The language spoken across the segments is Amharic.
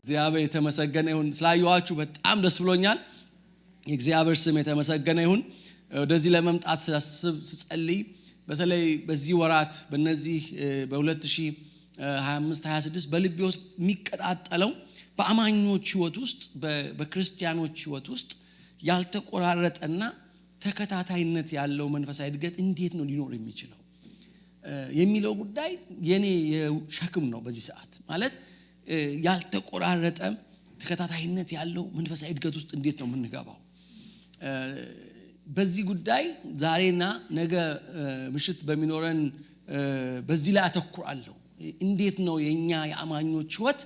እግዚአብሔር የተመሰገነ ይሁን። ስላየኋችሁ በጣም ደስ ብሎኛል። የእግዚአብሔር ስም የተመሰገነ ይሁን። ወደዚህ ለመምጣት ስጸልይ በተለይ በዚህ ወራት በእነዚህ በ2025 26 በልቤ ውስጥ የሚቀጣጠለው በአማኞች ህይወት ውስጥ በክርስቲያኖች ህይወት ውስጥ ያልተቆራረጠና ተከታታይነት ያለው መንፈሳዊ እድገት እንዴት ነው ሊኖር የሚችለው የሚለው ጉዳይ የኔ ሸክም ነው። በዚህ ሰዓት ማለት ያልተቆራረጠ ተከታታይነት ያለው መንፈሳዊ እድገት ውስጥ እንዴት ነው የምንገባው? በዚህ ጉዳይ ዛሬና ነገ ምሽት በሚኖረን በዚህ ላይ አተኩራለሁ። እንዴት ነው የኛ የአማኞች ህይወት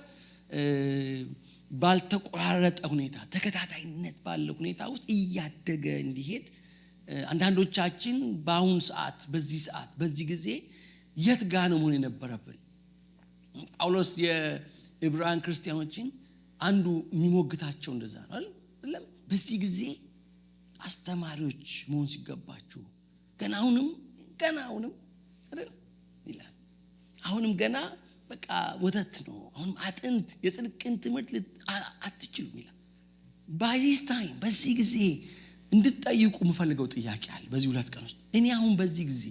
ባልተቆራረጠ ሁኔታ ተከታታይነት ባለው ሁኔታ ውስጥ እያደገ እንዲሄድ አንዳንዶቻችን በአሁን ሰዓት በዚህ ጊዜ የት ጋር ነው መሆን የነበረብን? ጳውሎስ የዕብራውያን ክርስቲያኖችን አንዱ የሚሞግታቸው እንደዛ ነው አይደል? በዚህ ጊዜ አስተማሪዎች መሆን ሲገባችሁ ገና አሁንም አይደል ይላል። አሁንም ገና በቃ ወተት ነው፣ አሁንም አጥንት የጽድቅን ትምህርት አትችሉም ይላል። በዚህ ጊዜ እንድትጠይቁ የምፈልገው ጥያቄ አለ። በዚህ 2 ቀን ውስጥ እኔ አሁን በዚህ ጊዜ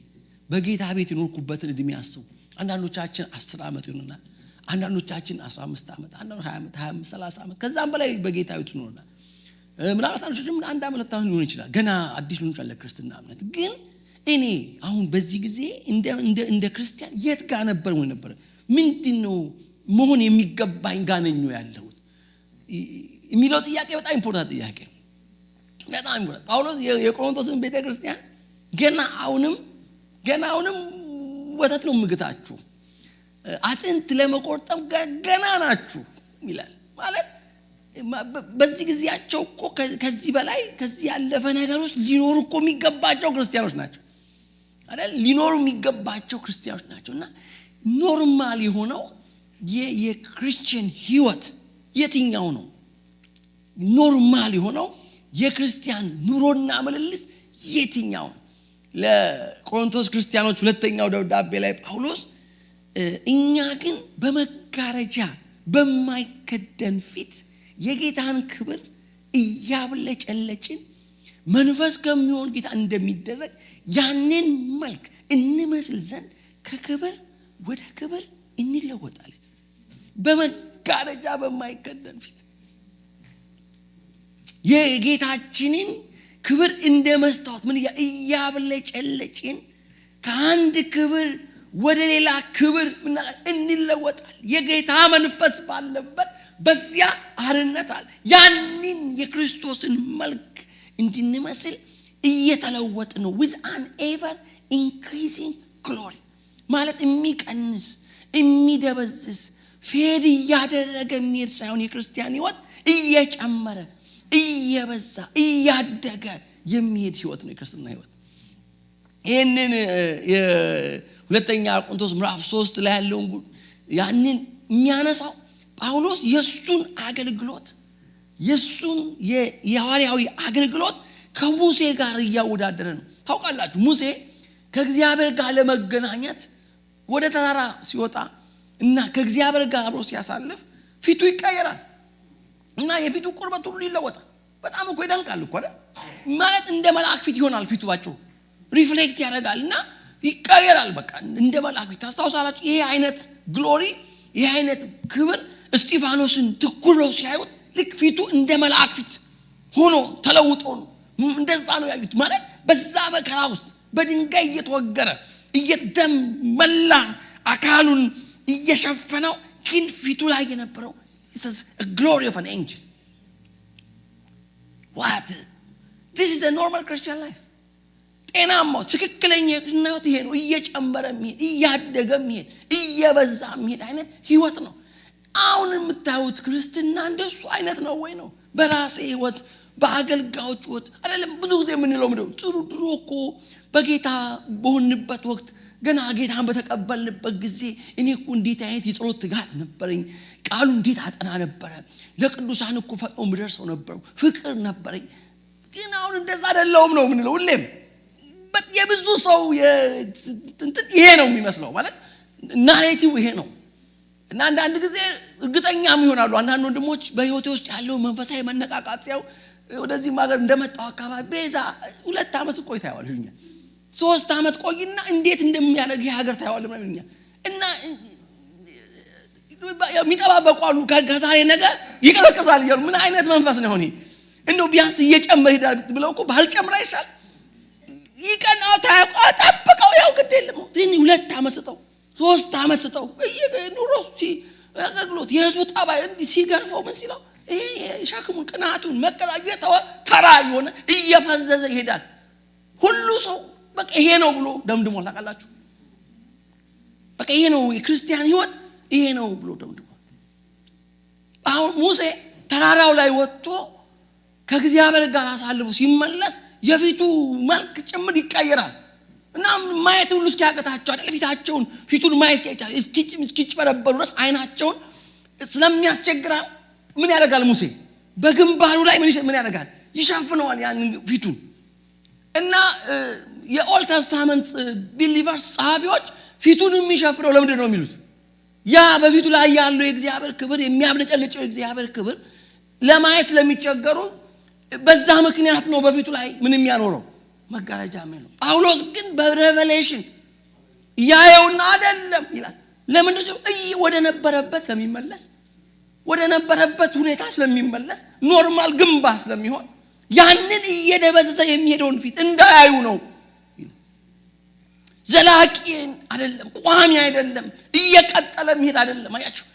በጌታ ቤት የኖርኩበትን እድሜ አስቡ። አንዳንዶቻችን 10 ዓመት ይሆናል፣ አንዳንዶቻችን 15 ዓመት፣ አንዳንዶች 20 ዓመት፣ 25 30 ዓመት ከዛም በላይ በጌታ ቤት ኖርናል። ምናልባት አንዳንዶች አንድ ዓመት ታውን ሊሆን ይችላል፣ ገና አዲስ ሊሆን ይችላል ክርስትና እምነት። ግን እኔ አሁን በዚህ ጊዜ እንደ ክርስቲያን የት ጋር ነበር? ምንድነው መሆን የሚገባኝ ጋር ነኝ ያለሁት የሚለው ጥያቄ በጣም ኢምፖርታንት ጥያቄ ነው። በጣም ኢምፖርታንት። ጳውሎስ የቆሮንቶስን ቤተክርስቲያን ገና አሁንም ወተት ነው ምግታችሁ፣ አጥንት ለመቆርጠም ገና ናችሁ ይላል። ማለት በዚህ ጊዜያቸው እኮ ከዚህ በላይ ከዚህ ያለፈ ነገር ውስጥ ሊኖሩ እኮ የሚገባቸው ክርስቲያኖች ናቸው አይደል? ሊኖሩ የሚገባቸው ክርስቲያኖች ናቸውና ኖርማል የሆነው የክርስቲያን ህይወት የትኛው ነው? ኖርማል የሆነው የክርስቲያን ኑሮና ምልልስ የትኛው ነው? ለቆሮንቶስ ክርስቲያኖች ሁለተኛው ደብዳቤ ላይ ጳውሎስ እኛ ግን በመጋረጃ በማይከደን ፊት የጌታን ክብር እያብለጨለጭን መንፈስ ከሚሆን ጌታ እንደሚደረግ ያንን መልክ እንመስል ዘንድ ከክብር ወደ ክብር እንለወጣለን። በመጋረጃ በማይከደን ፊት የጌታችንን ክብር እንደ መስታወት እያብለጨለጭን ከአንድ ክብር ወደ ሌላ ክብር እንለወጣለን። የጌታ መንፈስ ባለበት በዚያ አርነት አለ። ያንን የክርስቶስን መልክ እንድንመስል እየተለወጥ ነው with an ever increasing glory። ማለት የሚቀንስ የሚደበዝስ ፌድ እያደረገ የሚሄድ ሳይሆን የክርስቲያን ህይወት እየጨመረ እየበዛ እያደገ የሚሄድ ህይወት ነው የክርስትና ህይወት። ይሄንን የሁለተኛ ቆሮንቶስ ምዕራፍ 3 ላይ ያለውን ያንን የሚያነሳው ጳውሎስ የሱን አገልግሎት የሱን የሐዋርያዊ አገልግሎት ከሙሴ ጋር እያወዳደረ ነው። ታውቃላችሁ ሙሴ ከእግዚአብሔር ጋር ለመገናኘት ወደ ተራራ ሲወጣ እና ከእግዚአብሔር ጋር አብሮ ሲያሳልፍ ፊቱ ይቀየራል እና የፊቱ ቁርበት ሁሉ ይለወጣል። በጣም እኮ ይደንቃል እኮ አይደል? ማለት እንደ መልአክ ፊት ይሆናል። ፊቱ ባጭሩ ሪፍሌክት ያደርጋልና ይቀየራል። በቃ እንደ መልአክ ፊት። ታስታውሳላችሁ ይሄ አይነት ግሎሪ ይሄ አይነት ክብር እስጢፋኖስን ትኩር ብለው ሲያዩት ልክ ፊቱ እንደ መልአክ ፊት ሆኖ ተለውጦ ነው እንደዛ ነው ያዩት። ማለት በዛ መከራ ውስጥ በድንጋይ እየተወገረ እየደም መላ አካሉን እየሸፈነው ግን ፊቱ ላይ የነበረው it's a glory of an angel. What? This is the normal Christian life. ጤናማው ትክክለኛ ህይወት ይሄ ነው። እየጨመረ የሚሄድ እያደገ የሚሄድ እየበዛ የሚሄድ አይነት ህይወት ነው። አሁን የምታዩት ክርስትና እንደሱ አይነት ነው ወይ ነው? በራሴ ህይወት በአገልጋዮች ህይወት አይደለም። ብዙ ጊዜ የምንለው ድሮ እኮ በጌታ በሆንበት ወቅት ገና ጌታን በተቀበልንበት ጊዜ እኔ እኮ እንዴት አይነት የጸሎት ትጋት ነበረኝ፣ ቃሉ እንዴት አጠና ነበረ፣ ለቅዱሳን እኮ ፈጥኖ ምደርሰው ነበር፣ ፍቅር ነበረኝ። ግን አሁን እንደዛ አይደለም ነው የምንለው ሁሌም። የብዙ ሰው ይሄ ነው የሚመስለው ማለት ናሬቲቭ ይሄ ነው። እና አንዳንድ ጊዜ እርግጠኛም ይሆናሉ አንዳንድ ወንድሞች በህይወቴ ውስጥ ያለው መንፈሳዊ መነቃቃት ሲያው ወደዚህ ማገር እንደመጣው አካባቢ ቤዛ 2 ዓመት ቆይታ ያዋልኛ 3 ዓመት ቆይና እንዴት እንደሚያደርግ ይሄ ሀገር ታያዋል ምንኛ እና የሚጠባበቁ አሉ። ከዛሬ ነገ ይቀዘቅዛል ይላሉ። ምን አይነት መንፈስ ነው ይሄ? እንደው ቢያንስ እየጨመረ ይዳል ብለው እኮ ባልጨምራ ይሻል ይቀናው ታጣበቀው ያው ግድ የለም። 2 ዓመት ስጠው 3 ዓመት ስጠው ኑሮሲ አገልግሎት የህዝቡ ጠባይ እንዲህ ሲገርፈው ምን ሲለው ይሄ ሸክሙን ቅናቱን መቀላየተው ተራ የሆነ እየፈዘዘ ይሄዳል። ሁሉ ሰው በቃ ይሄ ነው ብሎ ደምድሞ ታውቃላችሁ። በቃ ይሄ ነው የክርስቲያን ህይወት ይሄ ነው ብሎ ደምድሞ። አሁን ሙሴ ተራራው ላይ ወጥቶ ከእግዚአብሔር ጋር አሳልፎ ሲመለስ የፊቱ መልክ ጭምር ይቀየራል እና ማየት ሁሉ እስኪያቀታቸው አይደል ፊታቸውን ፊቱን ማየት እስኪጭበረበሩ ድረስ አይናቸውን ስለሚያስቸግራ ምን ያደርጋል ሙሴ? በግንባሩ ላይ ምን ያደርጋል? ይሸፍነዋል ያን ፊቱን። እና የኦልድ ተስታመንት ቢሊቨርስ ጸሐፊዎች ፊቱን የሚሸፍነው ለምንድን ነው የሚሉት? ያ በፊቱ ላይ ያለው የእግዚአብሔር ክብር የሚያብለጨልጨው የእግዚአብሔር ክብር ለማየት ስለሚቸገሩ በዛ ምክንያት ነው በፊቱ ላይ ምን የሚያኖረው መጋረጃ ነው። ጳውሎስ ግን በሬቨሌሽን ያየውና አይደለም ይላል። ለምን ነው ወደ ነበረበት ስለሚመለስ ወደ ነበረበት ሁኔታ ስለሚመለስ ኖርማል ግንባ ስለሚሆን ያንን እየደበዘዘ የሚሄደውን ፊት እንዳያዩ ነው። ዘላቂን አይደለም ቋሚ አይደለም እየቀጠለ የሚሄድ አይደለም። አያችሁ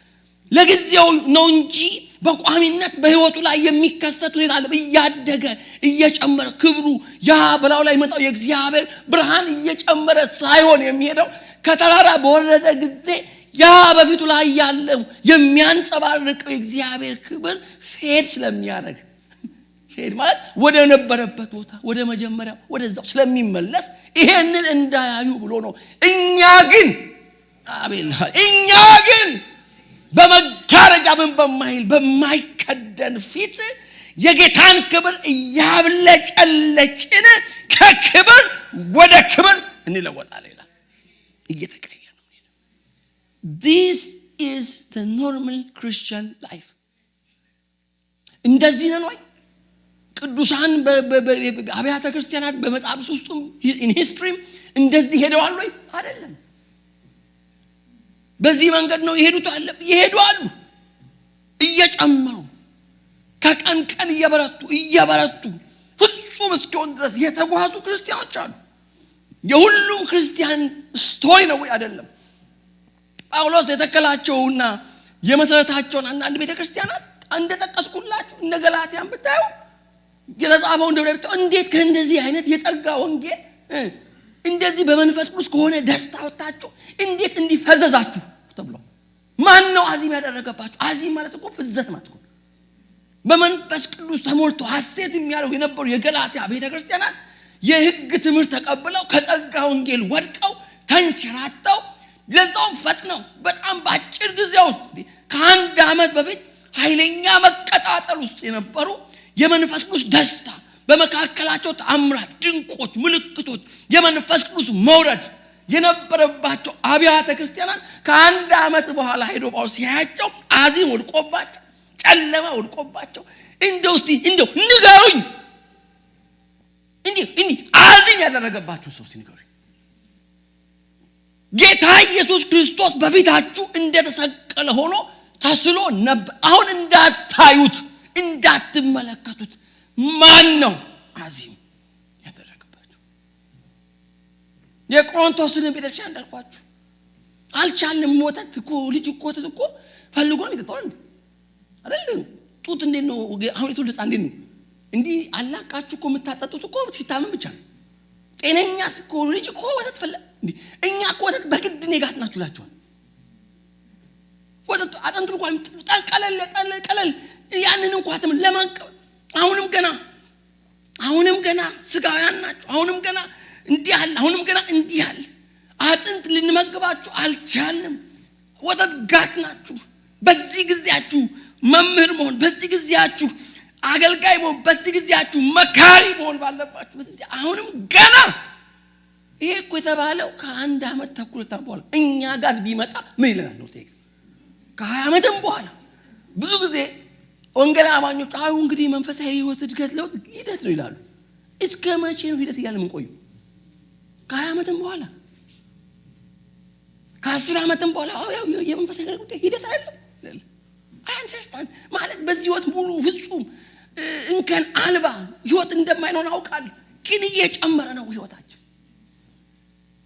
ለጊዜው ነው እንጂ በቋሚነት በህይወቱ ላይ የሚከሰት ሁኔታ አለ። እያደገ እየጨመረ ክብሩ ያ በላው ላይ መጣው የእግዚአብሔር ብርሃን እየጨመረ ሳይሆን የሚሄደው ከተራራ በወረደ ጊዜ ያ በፊቱ ላይ ያለው የሚያንጸባርቀው የእግዚአብሔር ክብር ፌድ ስለሚያደርግ ፌድ ማለት ወደ ነበረበት ቦታ ወደ መጀመሪያው ወደዛው ስለሚመለስ ይሄንን እንዳያዩ ብሎ ነው። እኛ ግን በመጋረጃ ምን በማይል በማይከደን ፊት የጌታን ክብር እያብለጨለጭን ከክብር ወደ ክብር እንለወጣለን ይላል። እየተቀየረ ነው። This is the normal Christian life። እንደዚህ ነው ወይ ቅዱሳን በአብያተ ክርስቲያናት በመጽሐፍ ውስጥም in history እንደዚህ ሄደዋል ወይ? አይደለም። በዚህ መንገድ ነው ይሄዱአሉ እየጨመሩ ከቀን ቀን እየበረቱ ፍጹም እስኪሆን ድረስ የተጓዙ ክርስቲያኖች አሉ። የሁሉም ክርስቲያን ስቶሪ ነው ወይ? አይደለም። ጳውሎስ የተከላቸውና የመሰረታቸውን አንዳንድ ቤተክርስቲያናት እንደተጠቀስኩላችሁ እነ ገላትያን ብታዩ የተጻፈው እንደብዳቤ እንዴት ከእንደዚህ አይነት የጸጋ ወንጌል እንደዚህ በመንፈስ ቅዱስ ከሆነ ደስታ ወጣችሁ እንዴት እንዲፈዘዛችሁ ተብሎ ማን ነው አዚም ያደረገባችሁ? አዚም ማለት እኮ ፍዘት ማለት ነው። በመንፈስ ቅዱስ ተሞልቶ ሐሴት የሚያደርጉ የነበሩ የገላትያ ቤተክርስቲያናት የሕግ ትምህርት ተቀብለው ከጸጋ ወንጌል ወድቀው ተንሸራተው ለዛው ፈጥነው በጣም ባጭር ጊዜ ውስጥ ከ1 ዓመት በፊት ኃይለኛ መቀጣጠል ውስጥ የነበሩ የመንፈስ ቅዱስ ደስታ በመካከላቸው ተአምራት፣ ድንቆች፣ ምልክቶች የመንፈስ ቅዱስ መውረድ የነበረባቸው አብያተ ክርስቲያናት ከ1 ዓመት በኋላ ሄዶ ጳውሎስ ሲያያቸው አዚም ወድቆባቸው ጨለማ ወድቆባቸው እንደው ንገሩኝ እንዲህ አዚም ያደረገባችሁ ሰው ሲንገሩኝ ጌታ ኢየሱስ ክርስቶስ በፊታችሁ እንደተሰቀለ ሆኖ ተስሎ ነበር። አሁን እንዳታዩት እንዳትመለከቱት ማን ነው አዚም ያደረገባችሁ? የቆሮንቶስን ቤተክርስቲያን እንዳልኳችሁ አልቻልንም። ወተት እኮ ልጅ እኮ ወተት እኮ ፈልጎ ነው የሚጠጣው አይደል? ጡት እንዴት ነው አሁን የተወለደ እንዴት ነው እንዲህ አላቃችሁ እኮ የምታጠጡት እኮ ሲታመም ብቻ ነው። ጤነኛ ሲኮሉ ልጅ እኮ ወተት ፈለ እንዴ እኛ እኮ ወተት በግድ ነጋት ናችሁላችኋል ወተት አጥንቱ እንኳን ቀለል ያንን እንኳን ተም ለማንቀብ አሁንም ገና ስጋውያን ናችሁ አሁንም ገና እንዲህ አለ አጥንት ልንመግባችሁ አልቻልንም ወተት ጋት ናችሁ በዚህ ጊዜያችሁ መምህር መሆን በዚህ ጊዜያችሁ አገልጋይ መሆን በዚህ ጊዜያችሁ መካሪ መሆን ባለባችሁ በዚህ አሁንም ገና ይሄ እኮ የተባለው ከአንድ አመት ተኩል ተባለ እኛ ጋር ቢመጣ ምን ይላል ነው ተይክ ከ20 አመትም በኋላ ብዙ ጊዜ ወንጌል አማኞች አሁን እንግዲህ መንፈሳዊ ህይወት እድገት ለውጥ ሂደት ነው ይላሉ እስከ መቼ ነው ሂደት ይያለ ምን ቆዩ ከ20 አመትም በኋላ ከ10 አመትም በኋላ የመንፈሳዊ ህይወት ሂደት አይደለም I understand ማለት በዚህ ህይወት ሙሉ ፍጹም እንከን አልባ ህይወት እንደማይኖር አውቃለሁ ግን እየጨመረ ነው ህይወታችን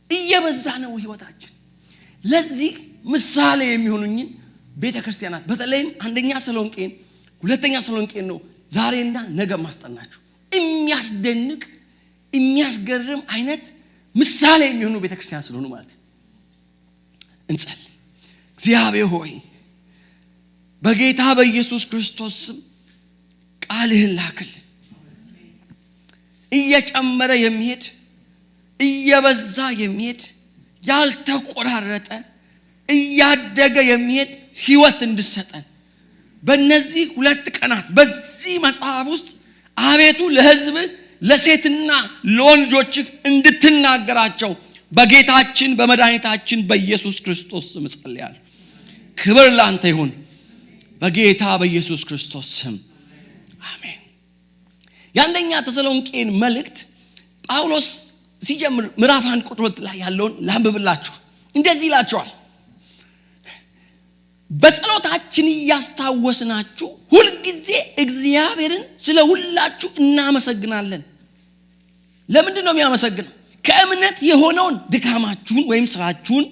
እየበዛ ነው ህይወታችን ለዚህ ምሳሌ የሚሆኑኝ ቤተክርስቲያናት በተለይም አንደኛ ተሰሎንቄን ሁለተኛ ተሰሎንቄን ነው ዛሬና ነገ ማስጠናችሁ የሚያስደንቅ የሚያስገርም አይነት ምሳሌ የሚሆኑ ቤተክርስቲያን ስለሆኑ ማለት እንጸልይ እግዚአብሔር ሆይ በጌታ በኢየሱስ ክርስቶስ ስም ቃልህን ላክልን እየጨመረ የሚሄድ እየበዛ የሚሄድ ያልተቆራረጠ እያደገ የሚሄድ ህይወት እንድሰጠን በእነዚህ 2 ቀናት በዚህ መጽሐፍ ውስጥ አቤቱ ለሕዝብ ለሴትና ለወንዶች እንድትናገራቸው በጌታችን በመድኃኒታችን በኢየሱስ ክርስቶስ ስም ጸልያለሁ ክብር ላንተ ይሁን በጌታ በኢየሱስ ክርስቶስ ስም አሜን የአንደኛ ተሰሎንቄን መልእክት ጳውሎስ ሲጀምር ምዕራፍ 1 ቁጥር 2 ላይ ያለውን ላንብብላችሁ እንደዚህ ይላችኋል በጸሎታችን ያስታወስናችሁ ሁሉ ጊዜ እግዚአብሔርን ስለ ሁላችሁ እናመሰግናለን ለምንድን ነው የሚያመሰግነው ከእምነት የሆነውን ድካማችሁን ወይም ስራችሁን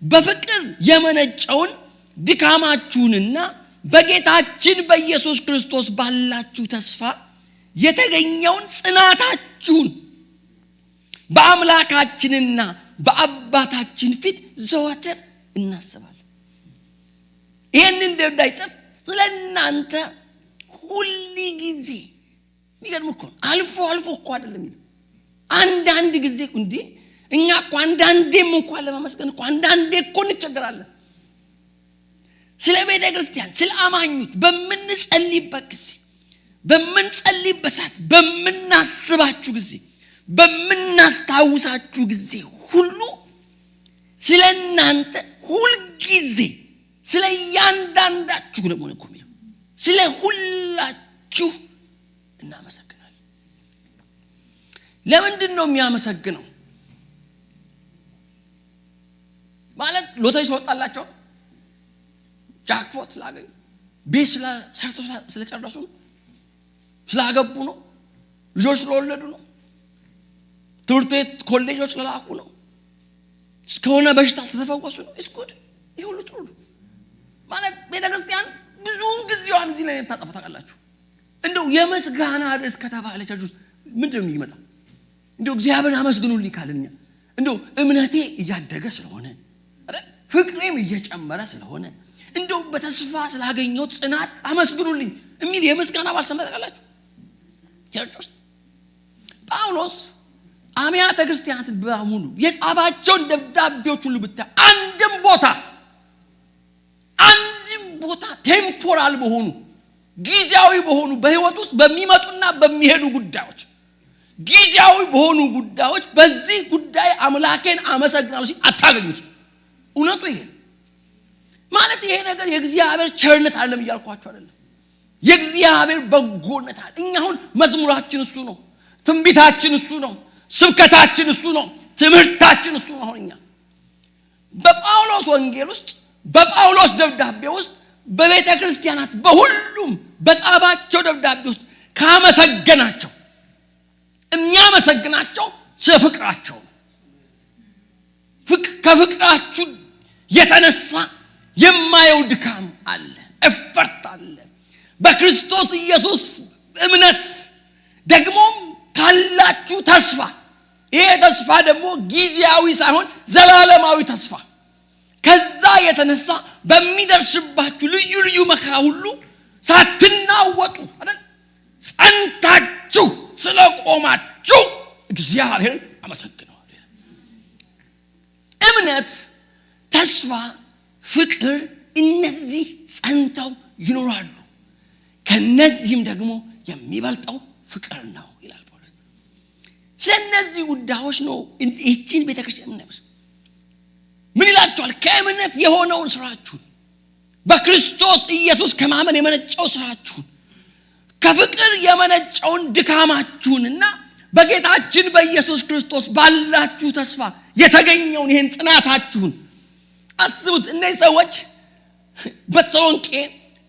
በፍቅር የመነጨውን ድካማችሁንና በጌታችን በኢየሱስ ክርስቶስ ባላችሁ ተስፋ የተገኘውን ጽናታችሁን በአምላካችንና በአባታችን ፊት ዘወትር እናስባለን ይሄንን ደብዳቤ ጽፍ ስለናንተ ሁሉ ጊዜ የሚገርም እኮ አልፎ እኮ አይደለም አንዳንድ ጊዜ እንዴ እኛ እኮ አንዳንዴም እንኳን ለማመስገን እኮ አንዳንዴ እኮ እንቸገራለን ስለ ቤተ ክርስቲያን ስለ አማኞች በመንጸልይበት ጊዜ በመንጸልይበት ሰዓት በመናስባችሁ ጊዜ በመናስታውሳችሁ ጊዜ ሁሉ ስለናንተ ሁሉ ጊዜ ስለ ያንዳንዳችሁ ደግሞ ነው የሚለው ስለ ሁላችሁ እናመሰግናለን ለምንድን ነው የሚያመሰግነው ማለት ሎተሪ ስለወጣላቸው ጃክፖት ላገኙ ቤት ሰርቶ ስለጨረሱ ነው ስላገቡ ነው ልጆች ስለወለዱ ነው ትምህርት ቤት ኮሌጆች ስለላኩ ነው እስከሆነ በሽታ ስለተፈወሱ ነው እስኩድ ይሁሉ ጥሩ ነው ማለት ቤተክርስቲያን ብዙውን ጊዜዋን እዚህ ላይ ታጠፋታላችሁ እንደው የመስጋና ርዕስ ከተባለ ቸርች ውስጥ ምንድነው የሚመጣው እንደው እግዚአብሔርን አመስግኑልኝ ካልኛ እንደው እምነቴ እያደገ ስለሆነ አይደል ፍቅሬም እየጨመረ ስለሆነ እንደው በተስፋ ስላገኘው ጽናት አመስግኑልኝ የሚል የመስጋና ባል ሰምታላችሁ ቸርች ውስጥ ጳውሎስ አብያተ ክርስቲያናት በሙሉ የጻፋቸውን ደብዳቤዎች ሁሉ ብታይ አንድም ቦታ ቴምፖራል በሆኑ ጊዜያዊ በሆኑ በህይወት ውስጥ በሚመጡና በሚሄዱ ጉዳዮች ጊዜያዊ በሆኑ ጉዳዮች በዚህ ጉዳይ አምላኬን አመሰግናለሁ ሲል አታገኙት እውነቱ ይሄ ማለት ይሄ ነገር የእግዚአብሔር ቸርነት አይደለም እያልኳችሁ አይደለም የእግዚአብሔር በጎነት አለ እኛ አሁን መዝሙራችን እሱ ነው ትንቢታችን እሱ ነው ስብከታችን እሱ ነው ትምህርታችን እሱ ነው እኛ በጳውሎስ ወንጌል ውስጥ በጳውሎስ ደብዳቤ ውስጥ በቤተ ክርስቲያናት በሁሉም በጻፋቸው ደብዳቤ ውስጥ ካመሰገናቸው የሚያመሰግናቸው ስለፍቅራቸው ከፍቅራችሁ የተነሳ የማየው ድካም አለ እፈርት አለ በክርስቶስ ኢየሱስ እምነት ደግሞም ካላችሁ ተስፋ ይሄ ተስፋ ደግሞ ጊዜያዊ ሳይሆን ዘላለማዊ ተስፋ። ከዛ የተነሳ በሚደርስባችሁ ልዩ ልዩ መከራ ሁሉ ሳትናወጡ አይደል ጸንታችሁ ስለቆማችሁ እግዚአብሔርን አመሰግነዋለሁ። እምነት፣ ተስፋ፣ ፍቅር እነዚህ ጸንተው ይኖራሉ። ከነዚህም ደግሞ የሚበልጠው ፍቅር ነው ይላል ጳውሎስ። ስለነዚህ ጉዳዮች ነው እቺን ቤተክርስቲያን ምንነብስ ምን ይላችኋል? ከእምነት የሆነውን ስራችሁን፣ በክርስቶስ ኢየሱስ ከማመን የመነጨው ስራችሁን፣ ከፍቅር የመነጨውን ድካማችሁንና በጌታችን በኢየሱስ ክርስቶስ ባላችሁ ተስፋ የተገኘውን ይህን ጽናታችሁን አስቡት። እነዚህ ሰዎች በተሰሎንቄ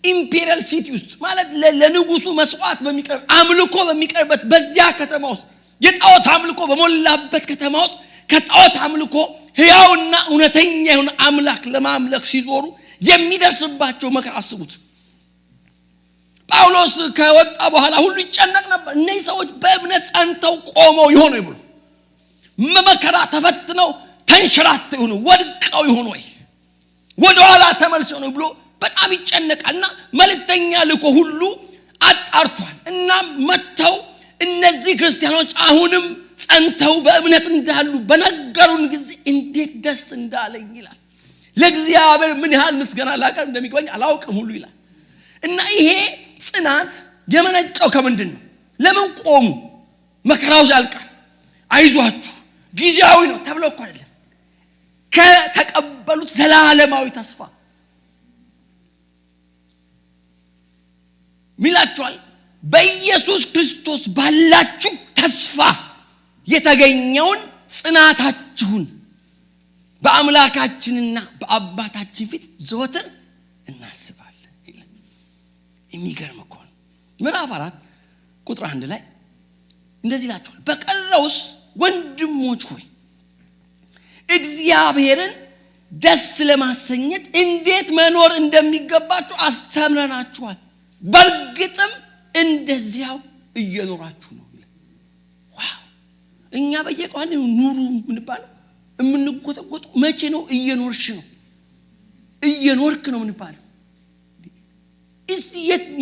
ኢምፔሪያል ሲቲ ውስጥ ማለት ለንጉሱ መስዋዕት በሚቀርብ አምልኮ በሚቀርበት በዚያ ከተማ ውስጥ የጣዖት አምልኮ በሞላበት ከተማ ውስጥ ከጣዖት አምልኮ ሕያውና እውነተኛ የሆነ አምላክ ለማምለክ ሲዞሩ የሚደርስባቸው መከራ አስቡት። ጳውሎስ ከወጣ በኋላ ሁሉ ይጨነቅ ነበር። እነዚህ ሰዎች በእምነት ጸንተው ቆመው ይሆኑ ይብሉ መከራ ተፈትነው ተንሸራተው ይሆኑ ወድቀው ይሆኑ ወይ ወደ ኋላ ተመልሰው ነው ብሎ በጣም ይጨነቃልና መልእክተኛ ልኮ ሁሉ አጣርቷል። እና መተው እነዚህ ክርስቲያኖች አሁንም ጸንተው በእምነት እንዳሉ በነገሩን ጊዜ እንዴት ደስ እንዳለኝ ይላል። ለእግዚአብሔር ምን ያህል ምስጋና ላቀርብ እንደሚገባኝ አላውቅም ሁሉ ይላል። እና ይሄ ጽናት የመነጨው ከምንድን ነው? ለምን ቆሙ? መከራው ያልቃል፣ አይዟችሁ ጊዜያዊ ነው ተብሎ እኮ አይደለም። ከተቀበሉት ዘላለማዊ ተስፋ ሚላችኋል። በኢየሱስ ክርስቶስ ባላችሁ ተስፋ የተገኘውን ጽናታችሁን በአምላካችንና በአባታችን ፊት ዘወትር እናስባለን ይላል። የሚገርም እኮ ነው። ምዕራፍ 4 ቁጥር 1 ላይ እንደዚህ ይላችኋል፣ በቀረውስ ወንድሞች ሆይ እግዚአብሔርን ደስ ለማሰኘት እንዴት መኖር እንደሚገባችሁ አስተምረናችኋል፣ በእርግጥም እንደዚያው እየኖራችሁ ነው ይላል። ዋው! እኛ በየቀኑ ኑሩ ምንባለው እምንቆጠቆጥ መቼ ነው? እየኖርሽ ነው፣ እየኖርክ ነው ምንባለው። እስቲ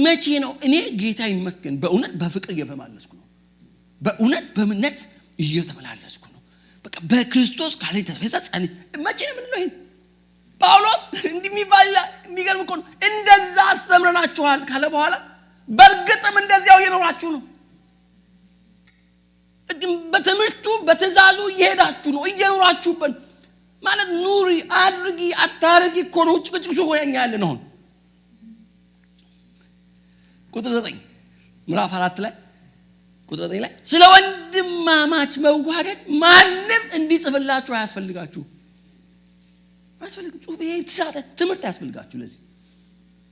መቼ ነው? እኔ ጌታ ይመስገን በእውነት በፍቅር እየተመላለስኩ ነው፣ በእውነት በእምነት እየተመላለስኩ ነው። በቃ በክርስቶስ ካለ ተፈጸጸን መቼ ነው? ምን ነው ይሄ ጳውሎስ እንደሚባል የሚገርም እኮ ነው። እንደዛ አስተምረናችኋል ካለ በኋላ በእርግጥም እንደዚያው እየኖራችሁ ነው። በትምህርቱ በትእዛዙ እየሄዳችሁ ነው፣ እየኖራችሁበት ማለት ኑሪ አድርጊ አታርጊ እኮ ነው ጭቅጭቅ ሆነኛል ነው። ቁጥር 9 ምዕራፍ 4 ላይ ቁጥር 9 ላይ ስለ ወንድማማች መዋደድ ማንም እንዲጽፍላችሁ አያስፈልጋችሁ። ጽሁፍ ይሄ ትምህርት አያስፈልጋችሁ። ለዚህ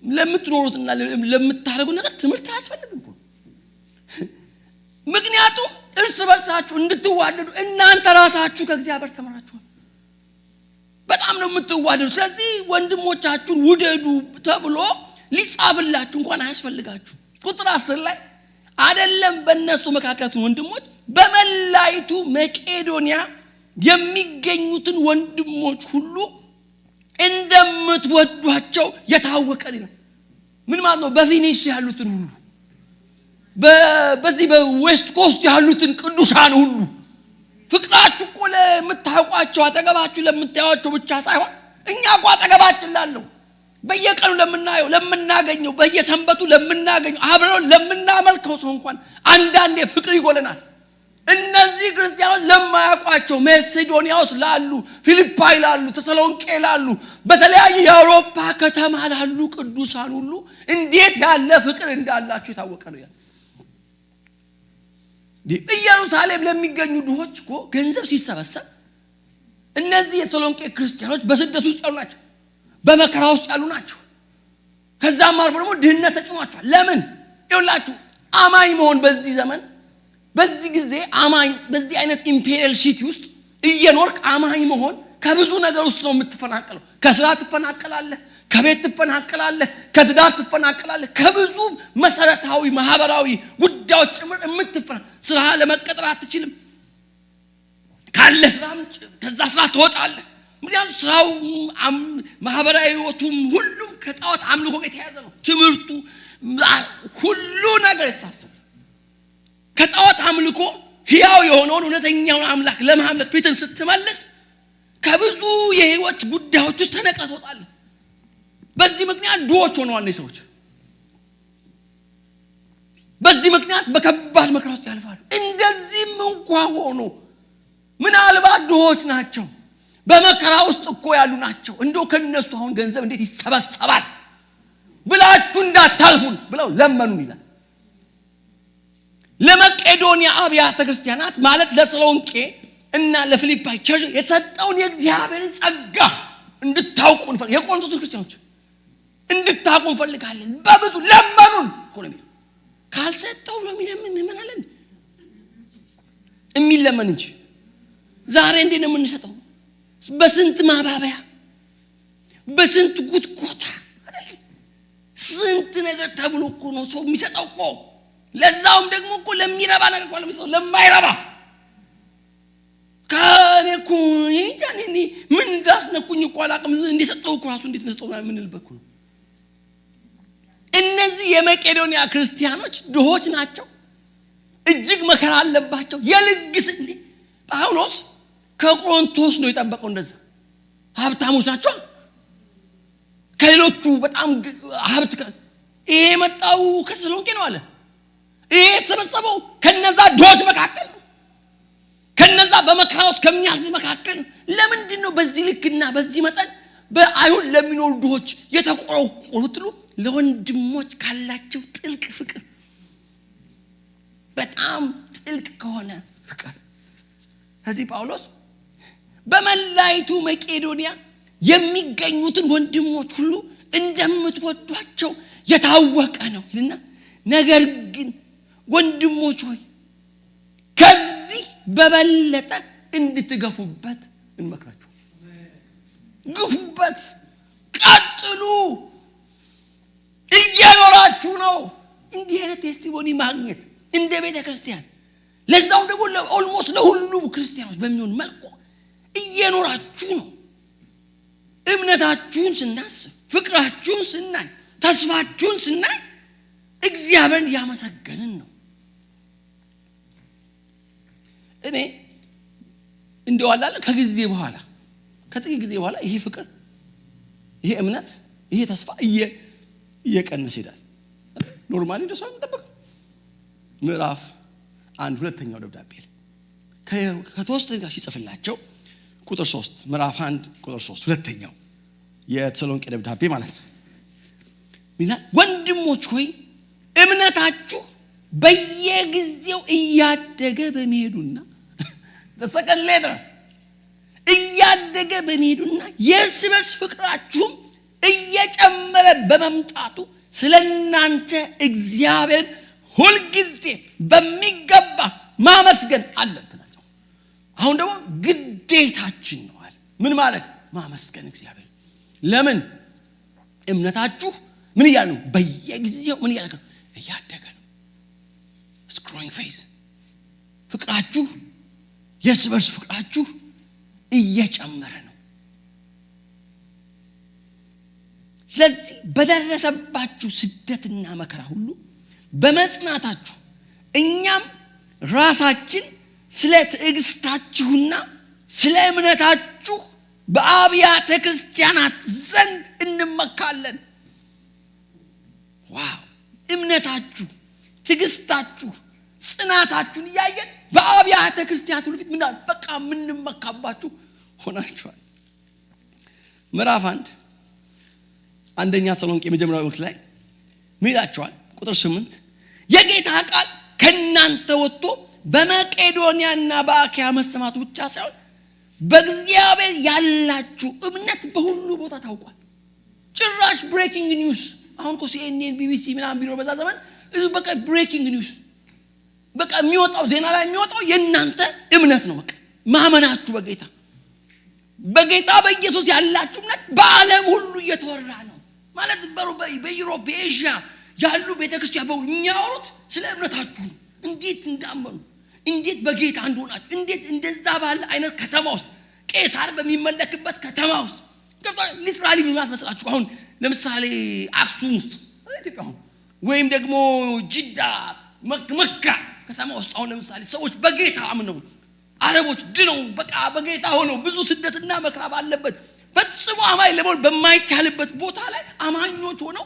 ለምትኖሩትና ለምታደርጉ ነገር ትምህርት አያስፈልግም እኮ። ምክንያቱም እርስ በርሳችሁ እንድትዋደዱ እናንተ ራሳችሁ ከእግዚአብሔር ተማራችኋል። በጣም ነው የምትዋደዱ። ስለዚህ ወንድሞቻችሁን ውደዱ ተብሎ ሊጻፍላችሁ እንኳን አያስፈልጋችሁ። ቁጥር 10 ላይ አይደለም በእነሱ መካከል ወንድሞች በመላይቱ መቄዶንያ የሚገኙትን ወንድሞች ሁሉ እንደምትወዷቸው የታወቀ ነው። ምን ማለት ነው? በፊኒክስ ያሉትን ሁሉ በዚህ በዌስት ኮስት ያሉትን ቅዱሳን ሁሉ ፍቅራችሁ እኮ ለምታውቋቸው አጠገባችሁ ለምታዩዋቸው ብቻ ሳይሆን እኛ እኮ አጠገባችን ላለው በየቀኑ ለምናየው ለምናገኘው በየሰንበቱ ለምናገኘው አብረን ለምናመልከው ሰው እንኳን አንዳንዴ ፍቅር ይጎለናል። እነዚህ ክርስቲያኖች ለማያውቋቸው መቄዶንያ ውስጥ ላሉ፣ ፊልፓይ ላሉ፣ ተሰሎንቄ ላሉ፣ በተለያየ የአውሮፓ ከተማ ላሉ ቅዱሳን ሁሉ እንዴት ያለ ፍቅር እንዳላችሁ የታወቀ ነው። ኢየሩሳሌም ለሚገኙ ድሆች እኮ ገንዘብ ሲሰበሰብ እነዚህ የተሰሎንቄ ክርስቲያኖች በስደት ውስጥ ያሉ ናቸው፣ በመከራ ውስጥ ያሉ ናቸው። ከዛም አልፎ ደግሞ ድህነት ተጭኗቸዋል። ለምን ይውላችሁ አማኝ መሆን በዚህ ዘመን በዚህ ጊዜ አማኝ በዚህ አይነት ኢምፔሪያል ሲቲ ውስጥ እየኖርክ አማኝ መሆን ከብዙ ነገር ውስጥ ነው የምትፈናቀለው። ከስራ ትፈናቀላለህ፣ ከቤት ትፈናቀላለህ፣ ከትዳር ትፈናቀላለህ፣ ከብዙ መሰረታዊ ማህበራዊ ጉዳዮች ጭምር የምትፈናቀል። ስራ ለመቀጠር አትችልም። ካለ ስራም ከዛ ስራ ትወጣለህ። ምክንያቱም ስራው ማህበራዊ ህይወቱም ሁሉም ከጣዖት አምልኮ ጋር የተያዘ ነው። ትምህርቱ ሁሉ ነገር የተሳሰረ ከጣዖት አምልኮ ሕያው የሆነውን እውነተኛውን አምላክ ለማምለክ ፊትን ስትመልስ ከብዙ የህይወት ጉዳዮች ውስጥ ተነቅለህ ትወጣለህ። በዚህ ምክንያት ድሆች ሆነዋል እነዚህ ሰዎች። በዚህ ምክንያት በከባድ መከራ ውስጥ ያልፋሉ። እንደዚህም እንኳን ሆኖ ምናልባት ድሆች ናቸው፣ በመከራ ውስጥ እኮ ያሉ ናቸው፣ እንደው ከነሱ አሁን ገንዘብ እንዴት ይሰበሰባል ብላችሁ እንዳታልፉን ብለው ለመኑን ይላል። ለመቄዶንያ አብያተ ክርስቲያናት ማለት ለተሰሎንቄ እና ለፊልጵይ ቸርች የተሰጠውን የእግዚአብሔርን ጸጋ እንድታውቁ እንፈልጋለን። የቆሮንቶስ ክርስቲያኖች እንድታውቁ እንፈልጋለን። በብዙ ለመኑን ሆነ የሚል ካልሰጠው ነው ምን አለን የሚለመን እንጂ ዛሬ እንዴት ነው የምንሰጠው? በስንት ማባበያ በስንት ጉትጎታ አይደል? ስንት ነገር ተብሎ እኮ ነው ሰው የሚሰጠው እኮ። ለዛውም ደግሞ እኮ ለሚረባ ነገር እኮ ለሚሰጠው ለማይረባ ካኔ እኮ እኔ ምን እንዳስነኩኝ እኮ አላውቅም። እንደሰጠው እኮ ራሱ እንዴት ነስጠው ምን ልበኩ ነው። እነዚህ የመቄዶንያ ክርስቲያኖች ድሆች ናቸው፣ እጅግ መከራ አለባቸው። የልግስ እንዴ ጳውሎስ ከቆሮንቶስ ነው የጠበቀው። እንደዛ ሀብታሞች ናቸው ከሌሎቹ በጣም ሀብት ይሄ መጣው ከተሰሎንቄ ነው አለ። ይሄ የተሰበሰበው ከነዛ ድሆች መካከል ነው፣ ከነዛ በመከራ ውስጥ ከሚያልፉ መካከል። ለምንድን ነው በዚህ ልክና በዚህ መጠን በአይሁድ ለሚኖሩ ድሆች የተቆረቆሩት? ለወንድሞች ካላቸው ጥልቅ ፍቅር፣ በጣም ጥልቅ ከሆነ ፍቅር። ከዚህ ጳውሎስ በመላይቱ መቄዶንያ የሚገኙትን ወንድሞች ሁሉ እንደምትወዷቸው የታወቀ ነው ይልና፣ ነገር ግን ወንድሞች ሆይ ከዚህ በበለጠ እንድትገፉበት እንመክራችሁ። ግፉበት፣ ቀጥሉ፣ እየኖራችሁ ነው። እንዲህ አይነት ቴስቲሞኒ ማግኘት እንደ ቤተ ክርስቲያን፣ ለዛው ደግሞ ኦልሞስት ለሁሉ ክርስቲያኖች በሚሆን መልኩ እየኖራችሁ ነው። እምነታችሁን ስናስብ፣ ፍቅራችሁን ስናይ፣ ተስፋችሁን ስናይ እግዚአብሔርን ያመሰገንን ነው። እኔ እንደው አላለ ከጊዜ በኋላ ከጥቂት ጊዜ በኋላ ይሄ ፍቅር፣ ይሄ እምነት፣ ይሄ ተስፋ እየቀነሰ ይላል። ኖርማሊ እንደሱ አንጠብቅ። ምዕራፍ 1 ሁለተኛው ደብዳቤ ከተወሰነ ጋር ሲጽፍላቸው ቁጥር 3 ምዕራፍ 1 ቁጥር 3 ሁለተኛው የተሰሎንቄ ደብዳቤ ማለት ነው። ወንድሞች ሆይ እምነታችሁ በየጊዜው እያደገ በመሄዱና ተሰቀለለ እያደገ በመሄዱና የእርስ በርስ ፍቅራችሁም እየጨመረ በመምጣቱ ስለናንተ እግዚአብሔርን ሁልጊዜ በሚገባ ማመስገን አለብን። አሁን ደግሞ ግዴታችን ነው አለ። ምን ማለት? ማመስገን እግዚአብሔር። ለምን? እምነታችሁ ምን እያለ ነው? በየጊዜው ምን እያለ ነው? እያደገ ነው። it's growing faith። ፍቅራችሁ የእርስ በርስ ፍቅራችሁ እየጨመረ ነው። ስለዚህ በደረሰባችሁ ስደትና መከራ ሁሉ በመጽናታችሁ እኛም ራሳችን ስለ ትዕግስታችሁና ስለ እምነታችሁ በአብያተ ክርስቲያናት ዘንድ እንመካለን። ዋው! እምነታችሁ፣ ትዕግስታችሁ፣ ጽናታችሁን እያየን በአብያተ ክርስቲያናት ሁሉ ፊት ምን አለ? በቃ የምንመካባችሁ ሆናችኋል። ምዕራፍ 1 አንደኛ ተሰሎንቄ የመጀመሪያው ወቅት ላይ ምን ይላችኋል? ቁጥር 8 የጌታ ቃል ከናንተ ወጥቶ በመቄዶንያና በአካያ መሰማቱ ብቻ ሳይሆን በእግዚአብሔር ያላችሁ እምነት በሁሉ ቦታ ታውቋል። ጭራሽ ብሬኪንግ ኒውስ። አሁን እኮ CNN BBC ምናምን ቢኖር በዛ ዘመን በቃ ብሬኪንግ ኒውስ፣ በቃ የሚወጣው ዜና ላይ የሚወጣው የእናንተ እምነት ነው። በቃ ማመናችሁ በጌታ በኢየሱስ ያላችሁ እምነት በዓለም ሁሉ እየተወራ ነው ማለት በዩሮፕ በኤዥያ ያሉ ቤተክርስቲያን በሁሉ የሚያወሩት ስለ እምነታችሁ እንዴት እንዳመኑ እንዴት በጌታ እንደሆናችሁ እንዴት እንደዛ ባለ አይነት ከተማ ውስጥ ቄሳር በሚመለክበት ከተማ ውስጥ ሊትራሊ ምን ማለት መስላችሁ? አሁን ለምሳሌ አክሱም ውስጥ ኢትዮጵያ አሁን ወይም ደግሞ ጅዳ መካ ከተማ ውስጥ አሁን ለምሳሌ ሰዎች በጌታ አምነው አረቦች ድነው በቃ በጌታ ሆነው ብዙ ስደትና መከራ ባለበት ፈጽሞ አማኝ ለመሆን በማይቻልበት ቦታ ላይ አማኞች ሆነው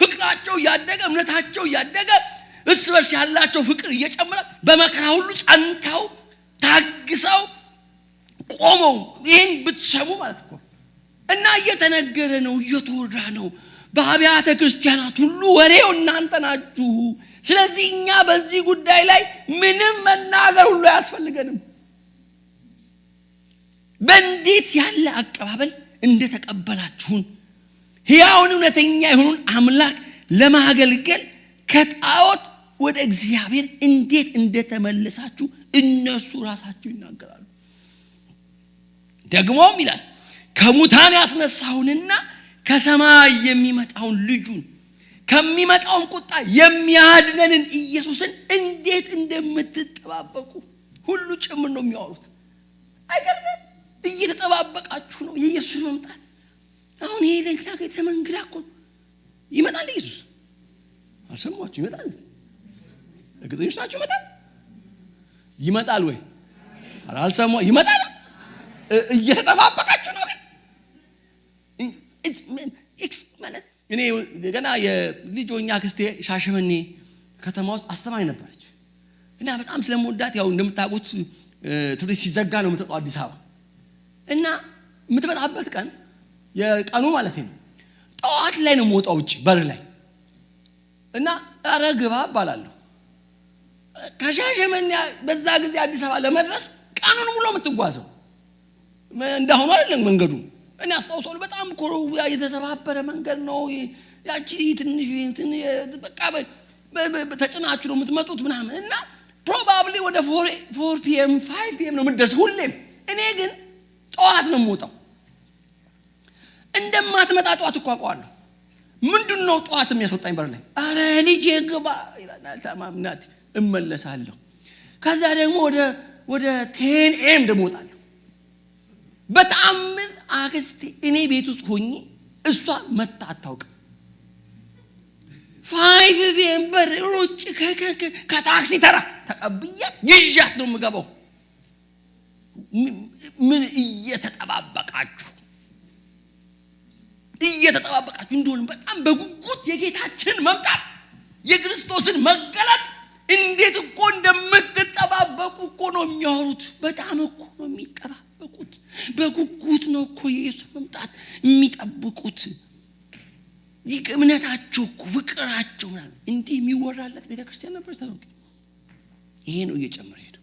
ፍቅራቸው ያደገ እምነታቸው ያደገ እርስ በርስ ያላቸው ፍቅር እየጨመረ በመከራ ሁሉ ጸንተው ታግሰው ቆመው ይሄን ብትሰሙ ማለት እኮ እና እየተነገረ ነው እየተወራ ነው በአብያተ ክርስቲያናት ሁሉ ወሬው እናንተ ናችሁ። ስለዚህ እኛ በዚህ ጉዳይ ላይ ምንም መናገር ሁሉ አያስፈልገንም። በእንዴት ያለ አቀባበል እንደተቀበላችሁን ሕያውን እውነተኛ የሆኑን አምላክ ለማገልገል ከጣዖት ወደ እግዚአብሔር እንዴት እንደተመለሳችሁ እነሱ ራሳቸው ይናገራሉ። ደግሞም ይላል ከሙታን ያስነሳውንና ከሰማይ የሚመጣውን ልጁን ከሚመጣውን ቁጣ የሚያድነንን ኢየሱስን እንዴት እንደምትጠባበቁ ሁሉ ጭምር ነው የሚያወሩት። አይገርምም? እየተጠባበቃችሁ ነው የኢየሱስ መምጣት። አሁን ይሄ ለኛ ከተመንግዳ እኮ ይመጣል ኢየሱስ። አልሰማችሁ? ይመጣል። እግጥኞች ናችሁ? ይመጣል ወይ? አልሰማ? ይመጣል። እየተጠባበቃችሁ ነው ማለት እኔ ገና የልጆኛ ክስቴ ሻሸመኔ ከተማ ውስጥ አስተማሪ ነበረች እና በጣም ስለምወዳት ያው እንደምታውቁት ትምህርት ሲዘጋ ነው የምትመጣው አዲስ አበባ እና የምትመጣበት ቀን የቀኑ ማለት ነው ጠዋት ላይ ነው የምወጣው ውጪ በር ላይ እና ኧረ ግባ እባላለሁ። ከሻሸመኔ በዛ ጊዜ አዲስ አበባ ለመድረስ ቀኑን ሙሉ የምትጓዘው እንዳሁኑ አይደለም መንገዱ። እኔ አስታውሳለሁ በጣም እኮ የተተባበረ መንገድ ነው። ያቺ ትንሽ በቃ ተጭናችሁ ነው የምትመጡት ምናምን እና ፕሮባብሊ ወደ 4 PM 5 PM ነው የምትደርሰው ሁሌም። እኔ ግን ጠዋት ነው የምወጣው። እንደማትመጣ ጠዋት እኮ አውቀዋለሁ። ምንድነው ጠዋት የሚያስወጣኝ በር ላይ አረ ልጄ ግባ ይላል ታማምናት እመለሳለሁ። ከዛ ደግሞ ወደ 10 AM ደግሞ እወጣለሁ። በጣም አክስቴ እኔ ቤት ውስጥ ሆኜ እሷ መጣ አታውቅም። 5 PM በር ሮጭ ከታክሲ ተራ ተቀብያ ይዣት ነው የምገባው። ምን እየተጠባበቃችሁ እንደሆነ በጣም በጉጉት የጌታችን መምጣት የክርስቶስን መገለጥ እንዴት እኮ እንደምትጠባበቁ እኮ ነው የሚያወሩት። በጣም እኮ ነው የሚጠባበቁት። በጉጉት ነው እኮ የኢየሱስ መምጣት የሚጠብቁት። እምነታቸው እኮ ፍቅራቸው ማለት እንዲህ የሚወራለት ቤተክርስቲያን ነበር ታውቁ። ይሄ ነው እየጨመረ ሄደ።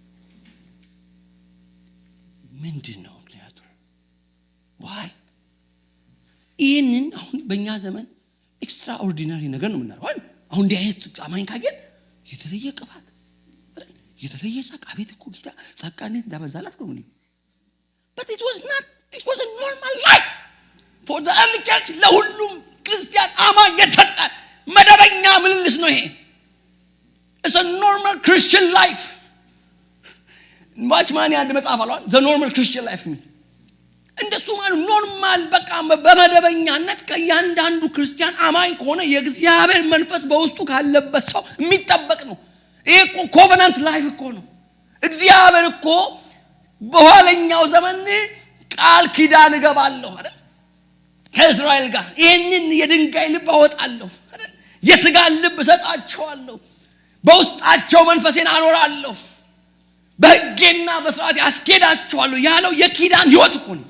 ምንድነው ምክንያቱ? ዋይ ይሄንን አሁን በእኛ ዘመን ኤክስትራ ኦርዲናሪ ነገር ነው የምናደርገው። አሁን እንዲህ አይነት አማኝ ካገኘ የተለየ ቅባት የተለየ ጸጋ ቤት እኮ ጌታ ጸጋነት እንዳበዛላት ነው ምን but it was a normal life for the early church ለሁሉም ክርስቲያን አማኝ የተሰጠ መደበኛ ምልልስ ነው ይሄ። it's a normal Christian life ማችማን ያንድ መጽሐፍ አሏል the normal Christian life እንደሱ ማለት ኖርማል በቃ በመደበኛነት ከያንዳንዱ ክርስቲያን አማኝ ከሆነ የእግዚአብሔር መንፈስ በውስጡ ካለበት ሰው የሚጠበቅ ነው። ይሄ እኮ ኮቨናንት ላይፍ እኮ ነው። እግዚአብሔር እኮ በኋለኛው ዘመን ቃል ኪዳን እገባለሁ አይደል ከእስራኤል ጋር ይሄንን የድንጋይ ልብ አወጣለሁ አይደል የሥጋ ልብ እሰጣቸዋለሁ በውስጣቸው መንፈሴን አኖራለሁ በሕጌና በሥርዓት ያስኬዳቸዋለሁ ያለው የኪዳን ሕይወት እኮ ነው።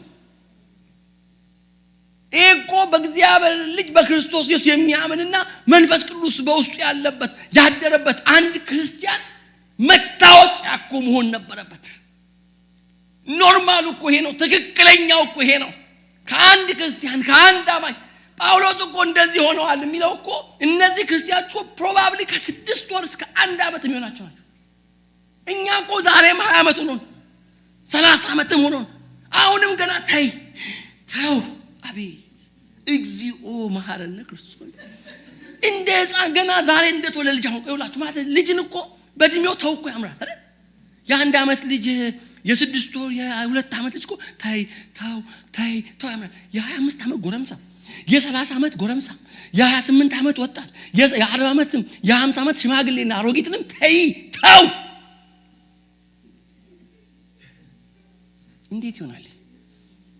እኮ በእግዚአብሔር ልጅ በክርስቶስ ኢየሱስ የሚያምንና መንፈስ ቅዱስ በውስጡ ያለበት ያደረበት አንድ ክርስቲያን መታወቂያ እኮ መሆን ነበረበት። ኖርማል እኮ ይሄ ነው። ትክክለኛው እኮ ይሄ ነው። ከአንድ ክርስቲያን ከአንድ አማኝ ጳውሎስ እኮ እንደዚህ ሆነዋል የሚለው እኮ እነዚህ ክርስቲያኖች ፕሮባብሊ ከ6 ወር እስከ 1 ዓመት የሚሆናቸው ናቸው። እኛ እኮ ዛሬም 20 ዓመት ሆኖን 30 ዓመትም ሆኖን አሁንም ገና ተው አቤት እግዚኦ መሐረነ ክርስቶስ እንደ ሕፃን ገና ዛሬ እንደተወለደ ልጅ አሁን ይውላችሁ ማለት ልጅን እኮ በእድሜው ተው እኮ ያምራል አይደል የአንድ ዓመት ልጅ የ6 ወር የ2 ዓመት ልጅ እኮ ታይ የ25 ዓመት ጎረምሳ የ30 ዓመት ጎረምሳ የ28 ዓመት ወጣት የ40 ዓመት የ50 ዓመት ሽማግሌና አሮጊትንም ተው እንዴት ይሆናል?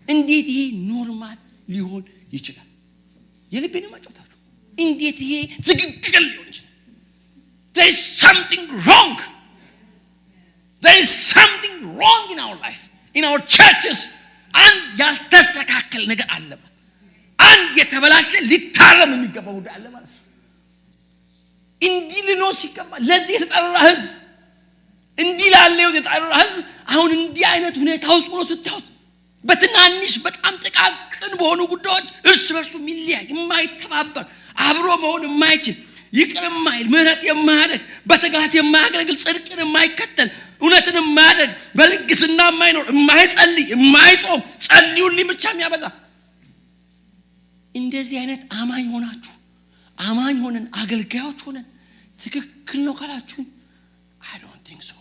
እንዴት ይሄ ኖርማል ሊሆን ይችላል? የልቤን ማጫወታችሁ እንዴት ይሄ ትክክል ሊሆን ይችላል? There is something wrong. There is something wrong in our life, in our churches. አንድ ያልተስተካከለ ነገር አለ። አንድ የተበላሸ ሊታረም የሚገባው ጉዳይ አለ ማለት ነው። እንዲህ ልኖር ሲገባ ለዚህ የተጠራ ህዝብ እንዲህ ላለው የተጠራ ህዝብ አሁን እንዲህ አይነት ሁኔታ ውስጥ ሆኖ ስታዩት በትናንሽ በጣም ጥቃቅን በሆኑ ጉዳዮች እርስ በርሱ የሚለያይ የማይተባበር አብሮ መሆን የማይችል ይቅር የማይል ምህረት የማያደርግ በትጋት የማያገለግል ጽድቅን የማይከተል እውነትን የማያደርግ በልግስና የማይኖር የማይጸልይ የማይጾም ጸልዩልኝ ብቻ የሚያበዛ እንደዚህ አይነት አማኝ ሆናችሁ አማኝ ሆነን አገልጋዮች ሆነን ትክክል ነው ካላችሁ I don't think so.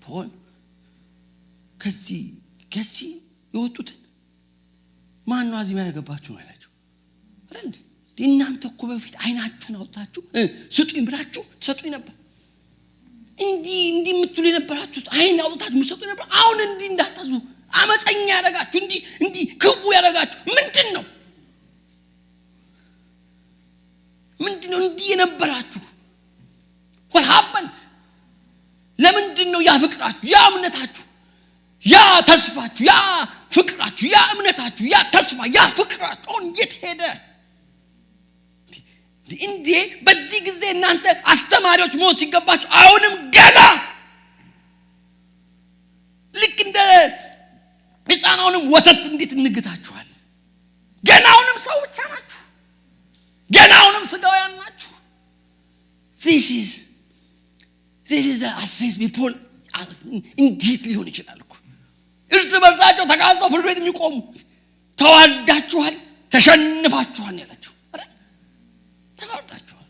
ፖል ከዚህ የወጡትን ማን ነው አዚም ያደረገባችሁ ነው ያላችሁ አይደል? እናንተ እኮ በፊት አይናችሁን አውጣችሁ ስጡኝ ብላችሁ ትሰጡኝ ነበር። እንዲህ የምትሉ የነበራችሁ አይን አውጣችሁ ትሰጡኝ ነበር። አሁን እንዲህ እንዳታዙ አመፀኛ ያደረጋችሁ እንዲህ ክቡ ያደረጋችሁ ምንድነው? እንዲህ የነበራችሁ what happened? ለምንድነው ያ ፍቅራችሁ ያ እምነታችሁ ያ ተስፋችሁ ያ ፍቅራችሁ ያ እምነታችሁ ያ ተስፋ ያ ፍቅራችሁ እንዴት ሄደ? እንዴ በዚህ ጊዜ እናንተ አስተማሪዎች መሆን ሲገባችሁ አሁንም ገና ልክ እንደ ሕፃናውንም ወተት እንዴት እንግታችኋል? ገናውንም ሰው ብቻ ናችሁ። ገናውንም ስጋውያን ናችሁ። This is the assess people እንዴት ሊሆን ይችላል እኮ እርስ በርሳቸው ተጋዛው ፍርድ ቤት የሚቆሙ ተዋዳችኋል፣ ተሸንፋችኋል ያላችሁ አይደል? ተዋዳችኋል።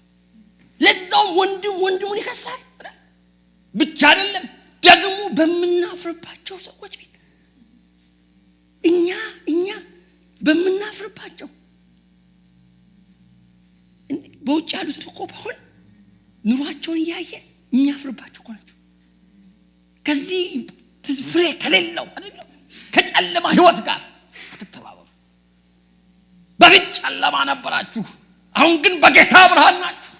ለዛው ወንድሙን ይከሳል አይደል? ብቻ አይደለም ደግሞ በመናፍርባቸው ሰዎች ፊት እኛ በመናፍርባቸው በውጭ ያሉት እኮ በሁሉ ኑሯቸውን እያየ የሚያፍርባቸው እኮ ናቸው። ከዚህ ፍሬ ከሌለው አይደለም ከጨለማ ህይወት ጋር አትተባበሩ። በፊት ጨለማ ነበራችሁ፣ አሁን ግን በጌታ ብርሃን ናችሁ።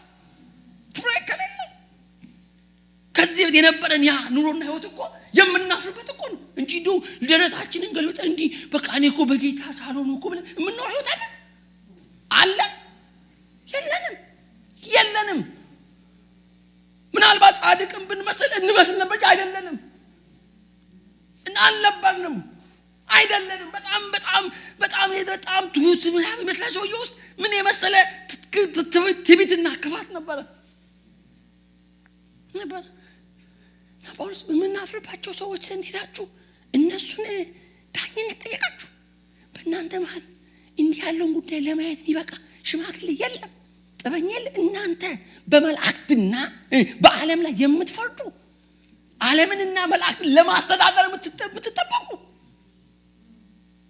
ፍሬ ከሌለው ከዚህ በፊት የነበረን ያ ኑሮና ህይወት እኮ የምናፍርበት እኮ ነው እንጂ እንደው ደረታችንን ገልብጠን እንዲህ በቃ እኔ እኮ በጌታ ሳልሆን እኮ ብለን የምንኖር ህይወት አለ? የለንም። ምናልባት ጻድቅን ብንመስል እንመስል ነበር አይደለንም። አልነበርንም አይደለንም። በጣም ትሁት ምናምን ይመስላል ሰውዬው ውስጥ ምን የመሰለ ትዕቢትና ክፋት ነበረ። ጳውሎስ በምናፍርባቸው ሰዎች ዘንድ ሄዳችሁ እነሱን ዳኝነት ጠየቃችሁ። በእናንተ መሀል እንዲህ ያለውን ጉዳይ ለማየት የሚበቃ ሽማግሌ የለም፣ ጥበኛ የለም። እናንተ በመላእክትና በዓለም ላይ የምትፈርዱ ዓለምንና መላእክትን ለማስተዳደር የምትጠበቁ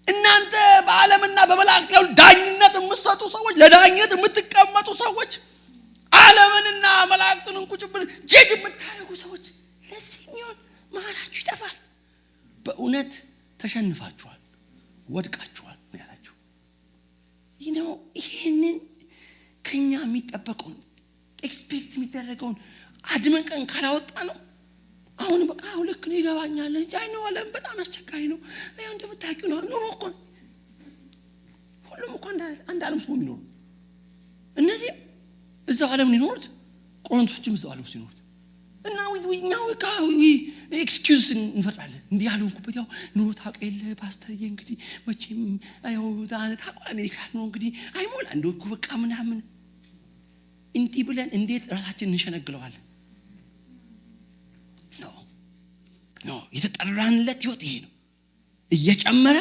እናንተ በዓለምና በመላእክት ላይ ዳኝነት የምትሰጡ ሰዎች፣ ለዳኝነት የምትቀመጡ ሰዎች፣ ዓለምንና መላእክትን እንቁጭብር ጀጅ የምታደርጉ ሰዎች ለዚህ የሚሆን መሀላችሁ ይጠፋል። በእውነት ተሸንፋችኋል፣ ወድቃችኋል ነው ያላችሁ። ይህንን ከኛ የሚጠበቀውን ኤክስፔክት የሚደረገውን አድመቀን ካላወጣ ነው አሁን በቃ ልክ ነው ይገባኛል እንጂ አይነው ዓለም በጣም አስቸጋሪ ነው። አይ እንደምታውቂው ነው ኑሮ እኮ ሁሉም እኮ አንድ ዓለም ውስጥ ነው የሚኖሩ። እነዚህ እዛው ዓለም ይኖሩት፣ ቆሮንቶስም እዛው ዓለም ውስጥ ይኖሩት እና እኛው ኤክስኪውዝ እንፈጥራለን። እንዲህ ያልሆንኩበት ያው ኑሮ ታውቀው የለ ፓስተርዬ እንግዲህ መቼም ያው ታውቀው አሜሪካ ነው እንግዲህ አይሞላ እንደው እኮ በቃ ምናምን እንዲህ ብለን እንዴት ራሳችንን እንሸነግለዋለን? ነው የተጠራንለት ህይወት ይሄ ነው። እየጨመረ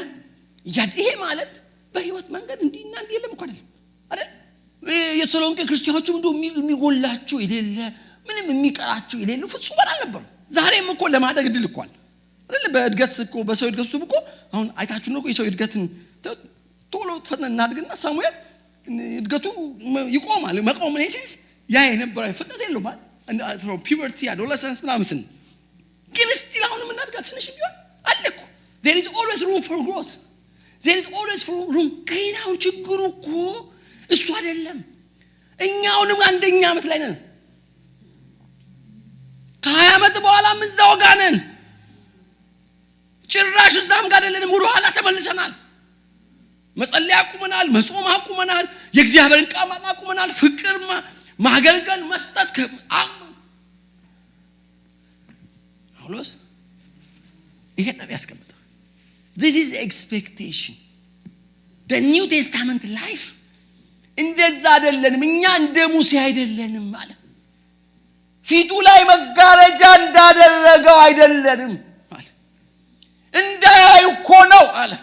ይሄ ማለት በህይወት መንገድ እንዲና እንዲህ የለም እኮ አይደል? የተሰሎንቄ ክርስቲያኖችም እንደው የሚጎላቸው የሌለ ምንም የሚቀራቸው የሌለ ፍጹማን አልነበሩ። ዛሬም እኮ ለማደግ እድል እኮ አለ አይደል? በእድገት እኮ በሰው እድገት እኮ አሁን አይታችሁ ነው የሰው እድገትን ቶሎ ፈጥነን እናድግና ሳሙኤል እድገቱ ይቆማል። መቆም ነው ሲስ ያ የነበረ ፍጥነት የለውም ማለት from puberty adolescence ምናምን ግን ስቲል አሁንም እናድጋ ትንሽ ቢሆን አለ እኮ there is always room for growth there is always room ግን አሁን ችግሩ እኮ እሱ አይደለም። እኛውንም አንደኛ ዓመት ላይ ነን። ከ20 ዓመት በኋላ እዛው ጋር ነን። ጭራሽ እዛም ጋር አይደለንም። ወደ ኋላ ተመልሰናል። መጸለይ አቁመናል። መጾም አቁመናል። የእግዚአብሔርን ቃል ማጥናት አቁመናል። ፍቅር ማገልገል መስጠት ጳውሎስ ይሄ ነው ያስቀምጠው። this is expectation the new testament life እንደዛ አይደለንም። እኛ እንደ ሙሴ አይደለንም ማለት ፊቱ ላይ መጋረጃ እንዳደረገው አይደለንም ማለት እንዳያዩ እኮ ነው አለ።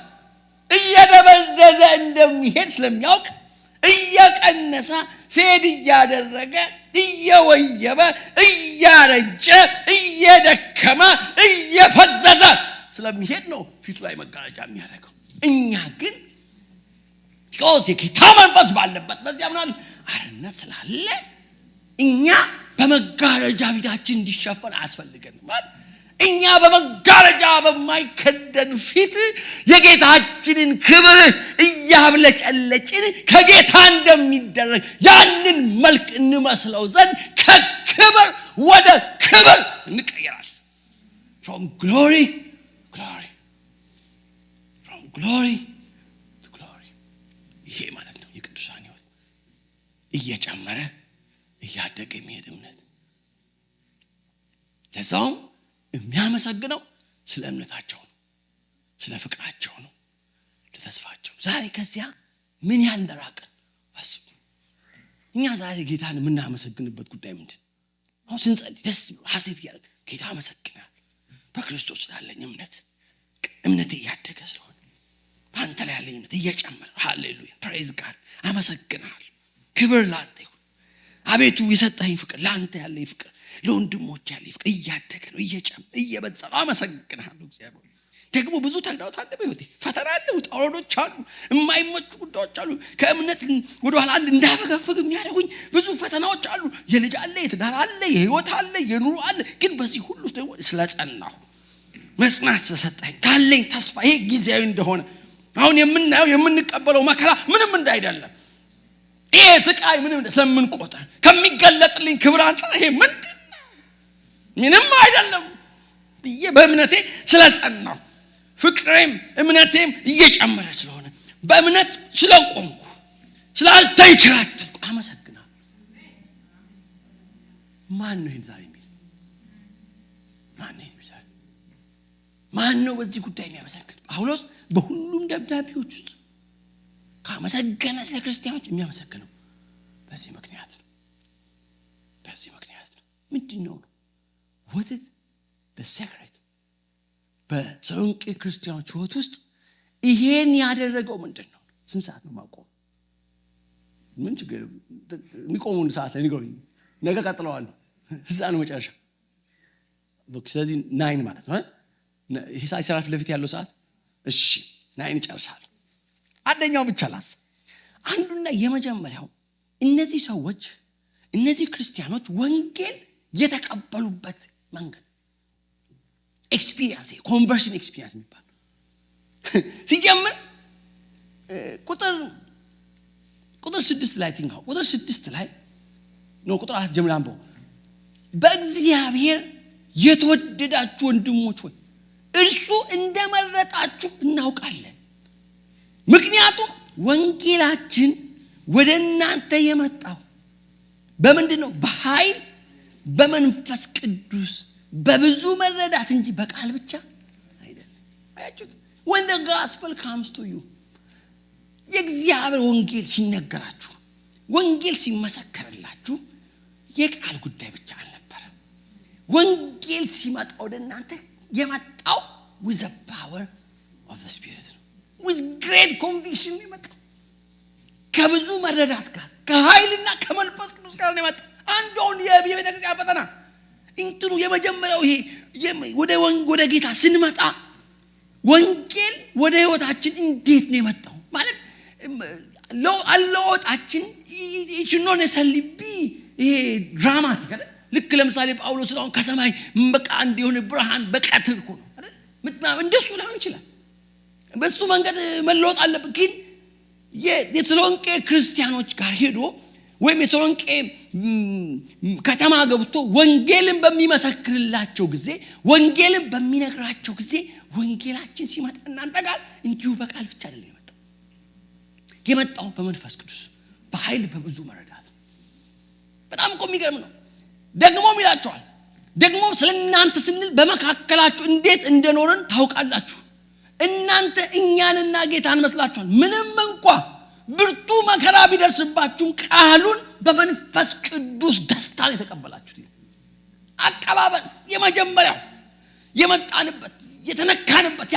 እየደበዘዘ እንደሚሄድ ስለሚያውቅ እየቀነሰ ፌድ እያደረገ እየወየበ እያረጀ እየደከመ እየፈዘዘ ስለሚሄድ ነው ፊቱ ላይ መጋረጃ የሚያደርገው። እኛ ግን ቢኮዝ የጌታ መንፈስ ባለበት በዚያ ምናምን አርነት ስላለ እኛ በመጋረጃ ፊታችን እንዲሸፈን አያስፈልገንም ማለት እኛ በመጋረጃ በማይከደን ፊት የጌታችንን ክብር እያብለጨለጭን ከጌታ እንደሚደረግ ያንን መልክ እንመስለው ዘንድ ከክብር ወደ ክብር እንቀየራለን። from glory glory from glory to glory ይሄ ማለት ነው የቅዱሳን ሕይወት እየጨመረ እያደገ የሚሄድ እምነት። ለዛውም የሚያመሰግነው ስለ እምነታቸው ነው፣ ስለ ፍቅራቸው ነው፣ ለተስፋቸው። ዛሬ ከዚያ ምን ያህል እንደራቀን አስቡ። እኛ ዛሬ ጌታን የምናመሰግንበት ጉዳይ ምንድን ነው? አሁን ስንጸልይ ደስ ብሎ ሐሴት እያደረግን ጌታ አመሰግናለሁ በክርስቶስ ስላለኝ እምነቴ እያደገ ስለሆነ በአንተ ላይ ያለኝ እምነት እየጨመረ ሃሌሉያ ፕሬዝ ጋድ አመሰግናለሁ። ክብር ላንተ ይሁን አቤቱ የሰጠኸኝ ፍቅር ለአንተ ያለኝ ፍቅር ለወንድሞች ያለኝ ፍቅር እያደገ ነው እየጨመረ እየበዛ ነው። አመሰግናለሁ እግዚአብሔር። ደግሞ ብዙ ተግዳሮት አለ በህይወቴ፣ ፈተና አለ፣ ውጣ ውረዶች አሉ፣ የማይመቹ ጉዳዮች አሉ፣ ከእምነት ወደ ኋላ እንዳፈገፍግ የሚያደርጉኝ ብዙ ፈተናዎች አሉ። የልጅ አለ፣ የትዳር አለ፣ የህይወት አለ፣ የኑሮ አለ። ግን በዚህ ሁሉ ደግሞ ስለጸናሁ መጽናት ስለሰጠኝ ካለኝ ተስፋ ይሄ ጊዜያዊ እንደሆነ አሁን የምናየው የምንቀበለው መከራ ምንም እንዳይደለም ይሄ ስቃይ ምንም ስለምንቆጥር ከሚገለጥልኝ ክብር አንፃር ይሄ ምንም አይደለም ብዬ በእምነቴ ስለጸናሁ ፍቅሬም እምነቴም እየጨመረ ስለሆነ በእምነት ስለቆምኩ ስላልተንሸራተትኩ አመሰግናለሁ። ማን ነው ይሄን ዛሬ የሚል? ማን ነው በዚህ ጉዳይ የሚያመሰግን? ጳውሎስ በሁሉም ደብዳቤዎች ውስጥ ካመሰገነ ስለ ክርስቲያኖች የሚያመሰግነው በዚህ ምክንያት ነው። ምንድነው ነው? what is the secret? በተሰሎንቄ ክርስቲያኖች ሕይወት ውስጥ ይሄን ያደረገው ምንድነው? ስንት ሰዓት ነው ማቆም? ምን ችግር የሚቆሙን ሰዓት ላይ ንገሩኝ። ነገ ቀጥለዋለሁ። እዛ ነው መጨረሻ። ስለዚህ 9 ማለት ነው። ይሄ ሳይሰራ ፊት ለፊት ያለው ሰዓት እሺ 9 ይጨርሳል። አንደኛው ብቻ ላስ አንዱና የመጀመሪያው እነዚህ ሰዎች እነዚህ ክርስቲያኖች ወንጌል የተቀበሉበት መንገድ ኤክስፒሪየንስ ኮንቨርሽን ኤክስፒሪየንስ የሚባል ሲጀምር ቁጥር 6 ላይ ትንካው ቁጥር 6 ላይ ነው ቁጥር 4 ጀምሮ አንበው። በእግዚአብሔር የተወደዳችሁ ወንድሞች ሆይ እርሱ እንደመረጣችሁ እናውቃለን። ምክንያቱም ወንጌላችን ወደ እናንተ የመጣው በምንድን ነው? በኃይል በመንፈስ ቅዱስ በብዙ መረዳት እንጂ በቃል ብቻ አይደለም። አያችሁት? when the gospel comes to you የእግዚአብሔር ወንጌል ሲነገራችሁ ወንጌል ሲመሰከርላችሁ የቃል ጉዳይ ብቻ አልነበረም። ወንጌል ሲመጣ ወደ እናንተ የመጣው with the power of the spirit ነው። with great conviction የመጣው ከብዙ መረዳት ጋር ከኃይልና ከመንፈስ ቅዱስ ጋር ነው የመጣው። አንዱን የቤተክርስቲያን ፈተና እንትኑ የመጀመሪያው ይሄ ወደ ጌታ ስንመጣ ወንጌል ወደ ህይወታችን እንዴት ነው የመጣው ማለት አለወጣችን ይችኖን ሰልቢ ይሄ ድራማቲክ አይደል? ልክ ለምሳሌ ጳውሎስ ነው ከሰማይ በቃ አንድ የሆነ ብርሃን በቀትር እኮ ነው አይደል? እንደሱ ላይሆን ይችላል። በሱ መንገድ መለወጥ አለብን። ግን የተሰሎንቄ ክርስቲያኖች ጋር ሄዶ ወይም የተሰሎንቄ ከተማ ገብቶ ወንጌልን በሚመሰክርላቸው ጊዜ ወንጌልን በሚነግራቸው ጊዜ ወንጌላችን ሲመጣ እናንተ ጋር እንዲሁ በቃል ብቻ አይደለም የመጣው በመንፈስ ቅዱስ በኃይል በብዙ መረዳት። በጣም እኮ የሚገርም ነው። ደግሞም ይላቸዋል ደግሞ ስለናንተ ስንል በመካከላችሁ እንዴት እንደኖርን ታውቃላችሁ። እናንተ እኛንና ጌታን መስላችኋል። ምንም እንኳን ብርቱ መከራ ቢደርስባችሁ ቃሉን በመንፈስ ቅዱስ ደስታን የተቀበላችሁት። አቀባበል የመጀመሪያው የመጣንበት የተነካንበት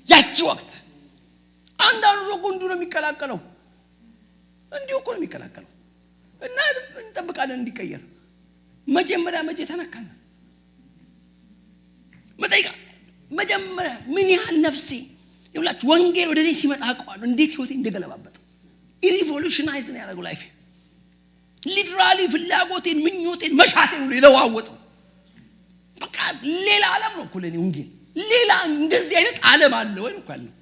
ያቺ ወቅት አንዳንዱ ሰው እንዲሁ ነው የሚከላከለው እንዲሁ እኮ ነው የሚከላከለው እና እንጠብቃለን እንዲቀየር። መጀመሪያ መቼ ተነካና መጀመሪያ ምን ያህል ነፍሴ ይውላችሁ ወንጌል ወደ እኔ ሲመጣ አውቀዋለሁ እንዴት ህይወቴ እንደገለባበጠ ሪቮሉሽናይዝ ነው ያደረገው ላይፍ ሊትራሊ ፍላጎቴን ምኞቴን መሻቴን ሁሉ ይለዋወጠው። በቃ ሌላ ዓለም ነው እኮ ለኔ ወንጌል። ሌላ እንደዚህ አይነት ዓለም አለ ወይ ነው ካልነው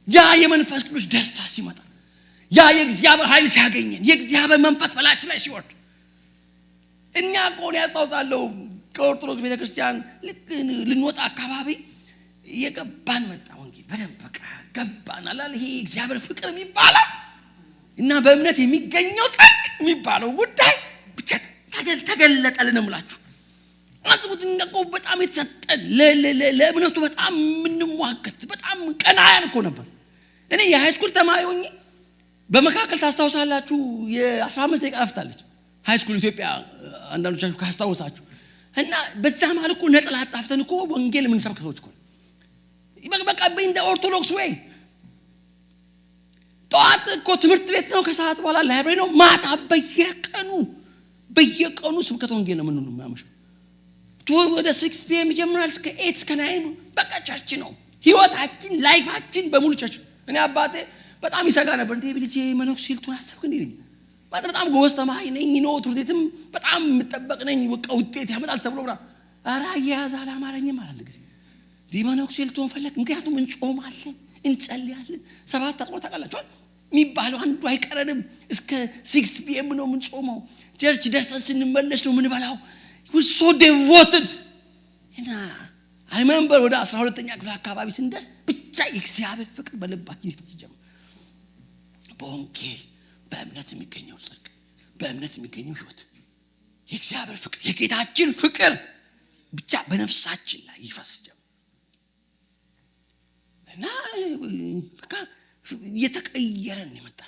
ያ የመንፈስ ቅዱስ ደስታ ሲመጣ ያ የእግዚአብሔር ኃይል ሲያገኘን የእግዚአብሔር መንፈስ በላችን ላይ ሲወርድ እኛ ቆን ያስታውሳለሁ ከኦርቶዶክስ ቤተክርስቲያን ልንወጣ አካባቢ የገባን መጣ ወንጌል በደንብ በቃ ገባን አላል። ይሄ እግዚአብሔር ፍቅር የሚባለው እና በእምነት የሚገኘው ጽድቅ የሚባለው ጉዳይ ብቻ ተገለጠልን እምላችሁ። አጥቡት እንደቆ በጣም የተሰጠን ለእምነቱ በጣም ምንሟገት በጣም ቀናያን እኮ ነበር። እኔ የሃይስኩል ተማሪ ሆኜ በመካከል ታስታውሳላችሁ የ15 ደቂቃ አፍታለች ሃይስኩል ኢትዮጵያ አንዳንዶቻችሁ ካስታውሳችሁ እና በዛ ማለት እኮ ነጥላ አጣፍተን እኮ ወንጌል ምን ሰብክ ሰዎች እኮ በቃ በእንደ ኦርቶዶክስ ወይ ጠዋት እኮ ትምህርት ቤት ነው፣ ከሰዓት በኋላ ላይብረሪ ነው፣ ማታ በየቀኑ ስብከተ ወንጌል ነው ምንኑ የሚያመሸው ወደ 6 PM ይጀምራል እስከ 8 እስከ 9 በቃ ቸርች ነው ህይወታችን ላይፋችን በሙሉ ቸርች። እኔ አባቴ በጣም ይሰጋ ነበር እንዴ ልጄ መነኩሴ ልትሆን አሰብክ እንዴ በጣም ጎበዝ ተማሪ ነኝ ነው ትምህርት ቤትም በጣም የምጠበቅ ነኝ በቃ ውጤት ያመጣል ተብሎ ብራ ኧረ አያያዝ አላማረኝም ማለት ጊዜ ዲመነኩሴ ልትሆን ፈለክ። ምክንያቱም እንጾማለን እንጸልያለን 7 አጽዋት ታውቃላችሁ የሚባለው አንዱ አይቀረንም እስከ 6 PM ነው የምንጾመው። ቸርች ደርሰን ስንመለስ ነው ምንበላው was so devoted እና I remember ወደ 12ኛ ክፍል አካባቢ ስንደርስ ብቻ የእግዚአብሔር ፍቅር በልባችን ይፈስ ጀመረ። በወንጌል በእምነት የሚገኘው ጽድቅ በእምነት የሚገኘው ህይወት የእግዚአብሔር ፍቅር የጌታችን ፍቅር ብቻ በነፍሳችን ላይ ይፈስ ጀመረ እና በቃ የተቀየረን ይመጣ።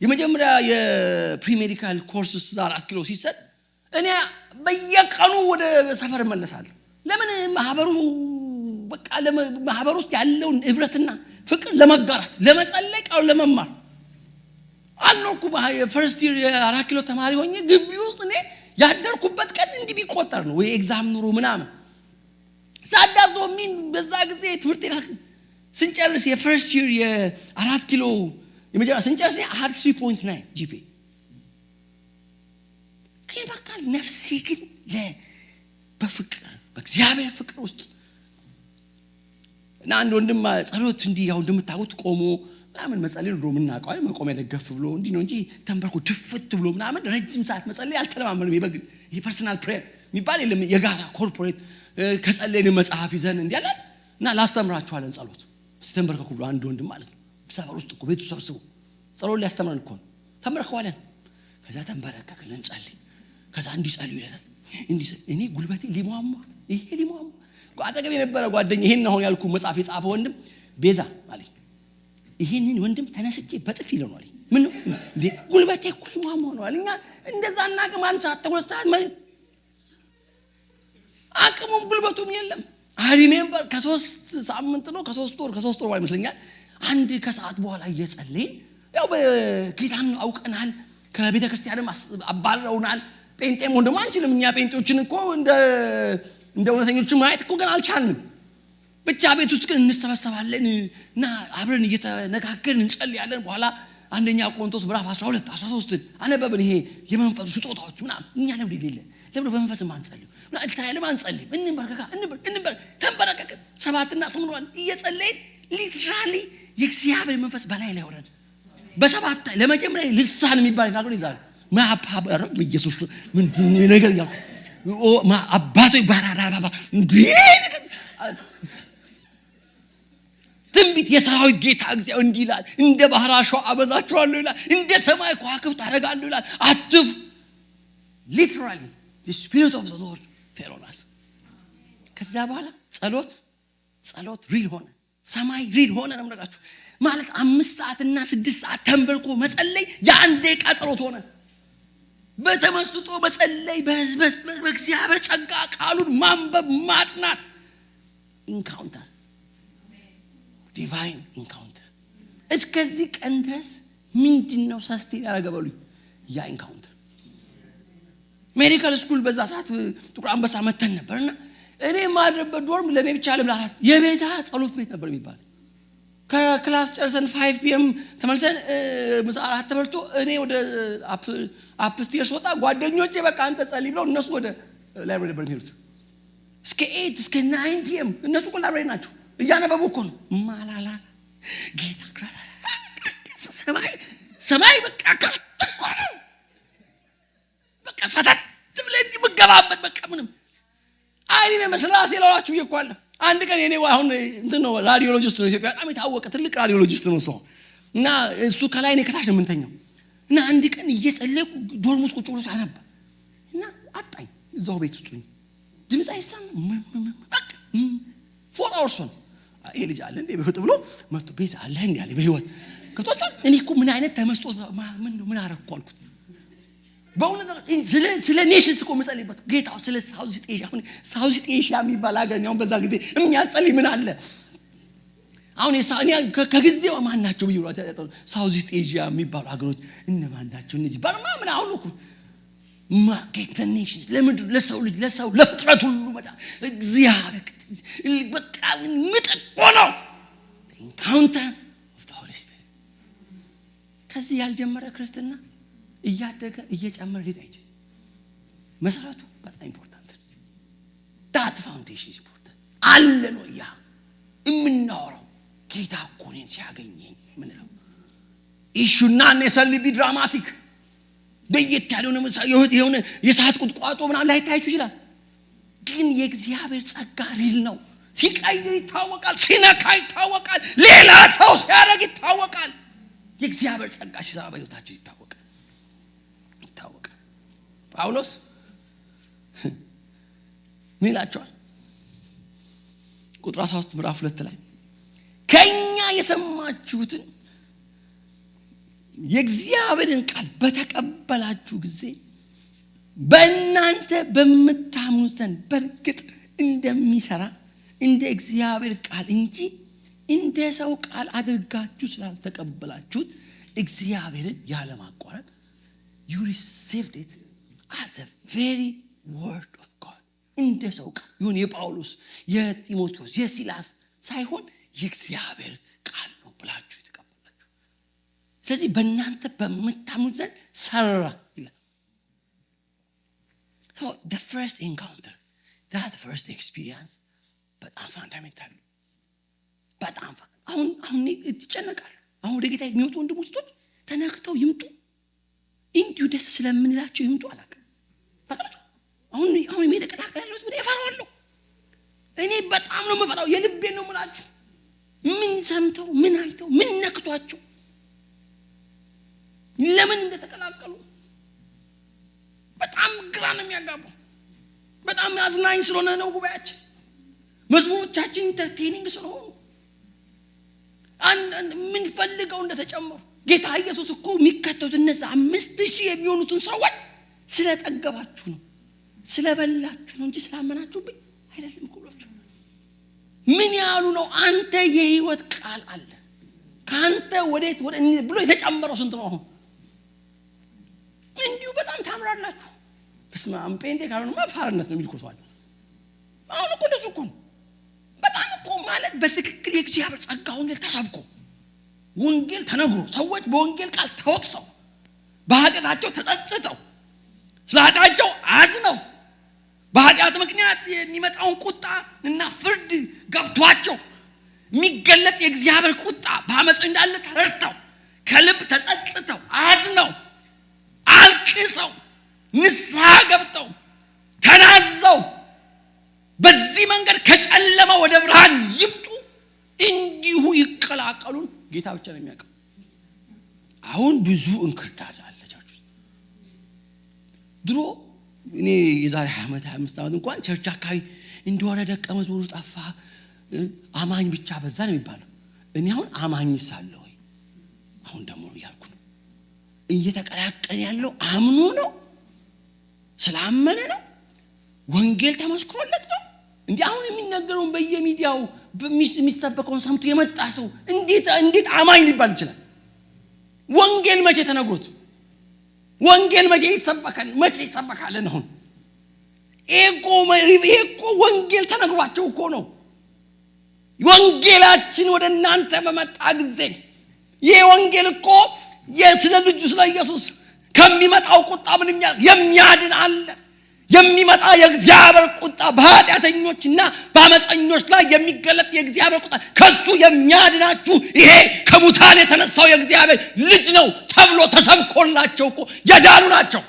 የመጀመሪያ የፕሪሜዲካል ኮርስስ 4 ኪሎ ሲሰጥ እኔ በየቀኑ ወደ ሰፈር መለሳለሁ። ለምን ማህበሩ በቃ ለማህበሩ ውስጥ ያለውን ህብረትና ፍቅር ለመጋራት ለመጸለቅ አው ለመማር አልኖርኩ ፈርስት ይር 4 ኪሎ ተማሪ ሆኜ ግቢ ውስጥ እኔ ያደርኩበት ቀን እንዲህ ቢቆጠር ነው ወይ ኤግዛም ኑሮ ምናምን ሳዳዞ ምን በዛ ጊዜ ትምህርት ስንጨርስ የፈርስት ይር የ4 ኪሎ የመጀመሪያ ስንጨርስ አድ 3.9 GPA በቃ ነፍሴ ግን በፍቅር በእግዚአብሔር ፍቅር ውስጥ እና አንድ ወንድም ጸሎት እንዲህ ያው እንደምታውቁት ቆሞ ምናምን መጸለይ ነው ምናቀው አይደል? መቆም ያደገፍ ብሎ እንዲህ ነው እንጂ ተንበርኩ ድፍት ብሎ ምናምን ረጅም ሰዓት መጸለይ አልተለማመንም። ይሄ ፐርሰናል ፕሬየር የሚባል የለም። የጋራ ኮርፖሬት ከጸለይን መጽሐፍ ይዘን እንዲያለ እና ላስተምራችኋለን ጸሎት ተንበርከኩ ብሎ አንድ ወንድም ማለት ነው ሰፈር ውስጥ እኮ ቤቱ ሰብስቦ ጸሎት ሊያስተምረን እኮ ተንበርከዋለን። ከዛ ተንበረከክልን ጸልይ ከዛ እንዲጸልዩ ይላል እንዲህ እኔ ጉልበቴ ሊሟሟ ይሄ ሊሟሟ አጠገብ የነበረ ጓደኛ ይሄን አሁን ያልኩ መጽሐፍ የጻፈ ወንድም ቤዛ ማለት ይሄንን ወንድም ተነስቼ በጥፍ ይለው ነው አለኝ። ምን እንዴ ጉልበቴ እኮ ሊሟሟ ነው አለኝ። እንደዛ እናቅም አንድ ሰዓት ተወሰዓት ማለት አቅሙም ጉልበቱም የለም። አሪሜምበር ከ3 ሳምንት ነው ከ3 ወር አይመስለኛል አንድ ከሰዓት በኋላ እየጸለይን ያው በጌታን አውቀናል ከቤተ ክርስቲያንም አባረውናል ጴንጤም ወንድም አንችልም። እኛ ጴንጤዎችን እኮ እንደ እውነተኞች ማየት እኮ ግን አልቻልንም። ብቻ ቤት ውስጥ ግን እንሰበሰባለን እና አብረን እየተነጋገርን እንጸልያለን። በኋላ አንደኛ ቆሮንቶስ ምዕራፍ 12 13 አነበብን። ይሄ የመንፈስ ስጦታዎች ምናምን እኛ ለምን ይደለ ለምን በመንፈስ ማንጸልይ እና እልታይለም አንጸልይ እንበር ተንበረከከ 7 እና 8 እየጸለይን ሊትራሊ የእግዚአብሔር መንፈስ በላይ ላይ ወረደ። በሰባት ለመጀመሪያ ልሳን የሚባል ነገር ይዛል ማፓበር በኢየሱስ ምን ነገር ያው አባቶ ባራራባ ትንቢት የሰራዊት ጌታ እግዚአብሔር እንዲህ ይላል፣ እንደ ባህር አሸዋ አበዛችኋለሁ ይላል፣ እንደ ሰማይ ከዋክብት አደርጋለሁ ይላል። አትፍ ሊትራሊ the spirit of the Lord fell on us። ከዛ በኋላ ጸሎት ሪል ሆነ፣ ሰማይ ሪል ሆነ ነው የምነግራችሁ። ማለት 5 ሰዓት እና 6 ሰዓት ተንበርኮ መጸለይ የአንድ ደቂቃ ጸሎት ሆነ። በተመስጦ መጸለይ፣ በእግዚአብሔር ጸጋ ቃሉን ማንበብ ማጥናት፣ ኢንካውንተር ዲቫይን ኢንካውንተር። እስከዚህ ቀን ድረስ ምንድነው ሳስቴን ያደረገበሉኝ? ያ ኢንካውንተር ሜዲካል ስኩል በዛ ሰዓት ጥቁር አንበሳ መተን ነበርና እኔ ማድረበት ዶርም ለኔ ብቻ ለምላት የቤዛ ጸሎት ቤት ነበር የሚባል። ከክላስ ጨርሰን 5 PM ተመልሰን ምሳ አራት ተበልቶ እኔ ወደ አፕስቴርስ ወጣ። ጓደኞቼ በቃ አንተ ጸልይ ብለው እነሱ ወደ ላይብረሪ ነበር የሚሄዱት። እስከ 8 እስከ 9 PM እነሱ እኮ ላይብረሪ ናቸው፣ እያነበቡ እኮ ነው። ማላላ ጌታ ክራራ ሰማይ በቃ ከፍተቆረ በቃ ሰታት ብለን እንዲመገባበት በቃ ምንም አይኔ መስራሴ ለዋችሁ ይቆያል። አንድ ቀን እኔ አሁን እንትን ነው ራዲዮሎጂስት ነው፣ ኢትዮጵያ በጣም የታወቀ ትልቅ ራዲዮሎጂስት ነው ሰው እና እሱ ከላይ ነው ከታች ነው የምንተኛው። እና አንድ ቀን እየጸለይኩ ዶርም ውስጥ ቁጭ ብሎ ሲያነብ እና አጣኝ። እዛው ቤት ውስጥ ድምጽ አይሰማም። በቃ 4 hours ነው ይሄ ልጅ አለ እንዴ በህይወት ብሎ መጥቶ ቤዛ አለ እንዴ አለ በህይወት ከቶች። እኔ እኮ ምን አይነት ተመስጦ ምን አረኩ አልኩት። በእውነት ስለ ኔሽንስ እኮ መጸለይበት ጌታው ስለ ሳውዝ ኤዥያ አሁን ሳውዝ ኤዥያ የሚባል ሀገር ነው በዛ ጊዜ የሚያጸልይ ምን አለ አሁን የሳኒያ ከጊዜው ማን ናቸው ብይሯቸው ሳውዝ ኤዥያ የሚባሉ ሀገሮች እነማን ናቸው? እነዚህ በርማ ምን አሁን እኮ ማርኬት ኔሽንስ ለምንድን ለሰው ልጅ ለሰው ለፍጥረት ሁሉ መዳ እግዚአብሔር በቃ ምጥቆ ነው ኢንካውንተር ኦፍ ዘ ሆሊ ስፒሪት። ከዚህ ያልጀመረ ክርስትና እያደገ እየጨመረ ሊሄድ አይችልም። መሰረቱ በጣም ኢምፖርታንት ነው። ዳት ፋውንዴሽን ኢምፖርታንት አለ ነው። ያ የምናወራው ጌታ እኮ እኔን ሲያገኘኝ ምን ነው ኢሹና ነሰልቢ ድራማቲክ ደየት ያለው ነው የሆነ የሰዓት ቁጥቋጦ ምናምን ላይታያችሁ ይችላል። ግን የእግዚአብሔር ጸጋ ሪል ነው። ሲቀይር ይታወቃል፣ ሲነካ ይታወቃል፣ ሌላ ሰው ሲያደርግ ይታወቃል። የእግዚአብሔር ጸጋ ሲሰራ በሕይወታችን ይታወቃል። ጳውሎስ ምን ይላቸዋል? ቁጥር 13 ምዕራፍ 2 ላይ ከኛ የሰማችሁትን የእግዚአብሔርን ቃል በተቀበላችሁ ጊዜ በእናንተ በምታምኑት ዘንድ በእርግጥ እንደሚሰራ እንደ እግዚአብሔር ቃል እንጂ እንደ ሰው ቃል አድርጋችሁ ስላልተቀበላችሁት እግዚአብሔርን ያለማቋረጥ you received it as a very word of God። እንደ ሰው ቃል ይሁን የጳውሎስ የጢሞቴዎስ የሲላስ ሳይሆን የእግዚአብሔር ቃል ነው ብላችሁ የተቀበላችሁ። ስለዚህ በእናንተ በምታምኑት ዘንድ ሰራ ይላል። So the first encounter, that first experience በጣም ፋንዳሜንታል ነው። በጣም አሁን ይጨነቃል። አሁን ወደ ጌታ የሚወጡ ወንድሞች ተነክተው ይምጡ እንዲሁ ደስ ስለምንላቸው ይምጡ አላውቅም። በቃ አሁን የሚተቀላቀል ያለው ወደ እፈራለሁ። እኔ በጣም ነው የምፈራው። የልቤን ነው የምላችሁ። ምን ሰምተው ምን አይተው ምን ነክቷቸው ለምን እንደተቀላቀሉ በጣም ግራ ነው የሚያጋባው። በጣም አዝናኝ ስለሆነ ነው ጉባኤያችን፣ መዝሙሮቻችን ኢንተርቴኒንግ ስለሆኑ ምን ፈልገው እንደተጨመሩ። ጌታ ኢየሱስ እኮ የሚከተሉት እነዛ 5000 የሚሆኑትን ሰዎች ስለጠገባችሁ ነው ስለበላችሁ ነው እንጂ ስላመናችሁብኝ አይደለም እኮ ብሏቸው። ምን ያሉ ነው? አንተ የህይወት ቃል አለ ካንተ ወዴት ብሎ የተጨመረው ስንት ነው? አሁን እንዲሁ በጣም ታምራላችሁ። በስመአብ ጴንጤ ካልሆነማ ፋርነት ነው የሚልኮቷል። አሁን እኮ እንደሱ እኮ በጣም እኮ ማለት በትክክል የእግዚአብሔር ጸጋ ወንጌል ተሰብኮ ወንጌል ተነግሮ ሰዎች በወንጌል ቃል ተወቅሰው በኃጢአታቸው ተጸጽተው ስለ ኃጢአታቸው አዝነው በኃጢአት ምክንያት የሚመጣውን ቁጣ እና ፍርድ ገብቷቸው የሚገለጥ የእግዚአብሔር ቁጣ በአመፅ እንዳለ ተረድተው ከልብ ተጸጽተው አዝነው አልቅሰው ንስሐ ገብተው ተናዘው በዚህ መንገድ ከጨለማ ወደ ብርሃን ይምጡ እንዲሁ ይቀላቀሉን ጌታ ብቻ ነው የሚያውቀው። አሁን ብዙ እንክርዳድ አለ። ድሮ እኔ የዛሬ 25 ዓመት እንኳን ቸርች አካባቢ እንደሆነ ደቀ መዝሙር ጠፋ አማኝ ብቻ በዛ ነው የሚባለው። እኔ አሁን አማኝ ሳለ ወይ አሁን ደግሞ ያልኩ ነው እየተቀላቀለ ያለው አምኖ ነው ስላመነ ነው ወንጌል ተመስክሮለት ነው እንዴ? አሁን የሚነገረውን በየሚዲያው የሚሰበከውን ሰምቶ የመጣ ሰው እንዴት አማኝ ሊባል ይችላል? ወንጌል መቼ ተነግሮት ወንጌል መቼ ይሰበካል? አሁን ኤጎ ወንጌል ተነግሯቸው እኮ ነው። ወንጌላችን ወደ እናንተ በመጣ ጊዜ ይሄ ወንጌል እኮ ስለ ልጁ ስለ ኢየሱስ ከሚመጣው ቁጣ ምን የሚያድን አለ። የሚመጣ የእግዚአብሔር ቁጣ በኃጢአተኞችና በአመፀኞች ላይ የሚገለጥ የእግዚአብሔር ቁጣ ከሱ የሚያድናችሁ ይሄ ከሙታን የተነሳው የእግዚአብሔር ልጅ ነው ተብሎ ተሰብኮላቸው እኮ የዳኑ ናቸው።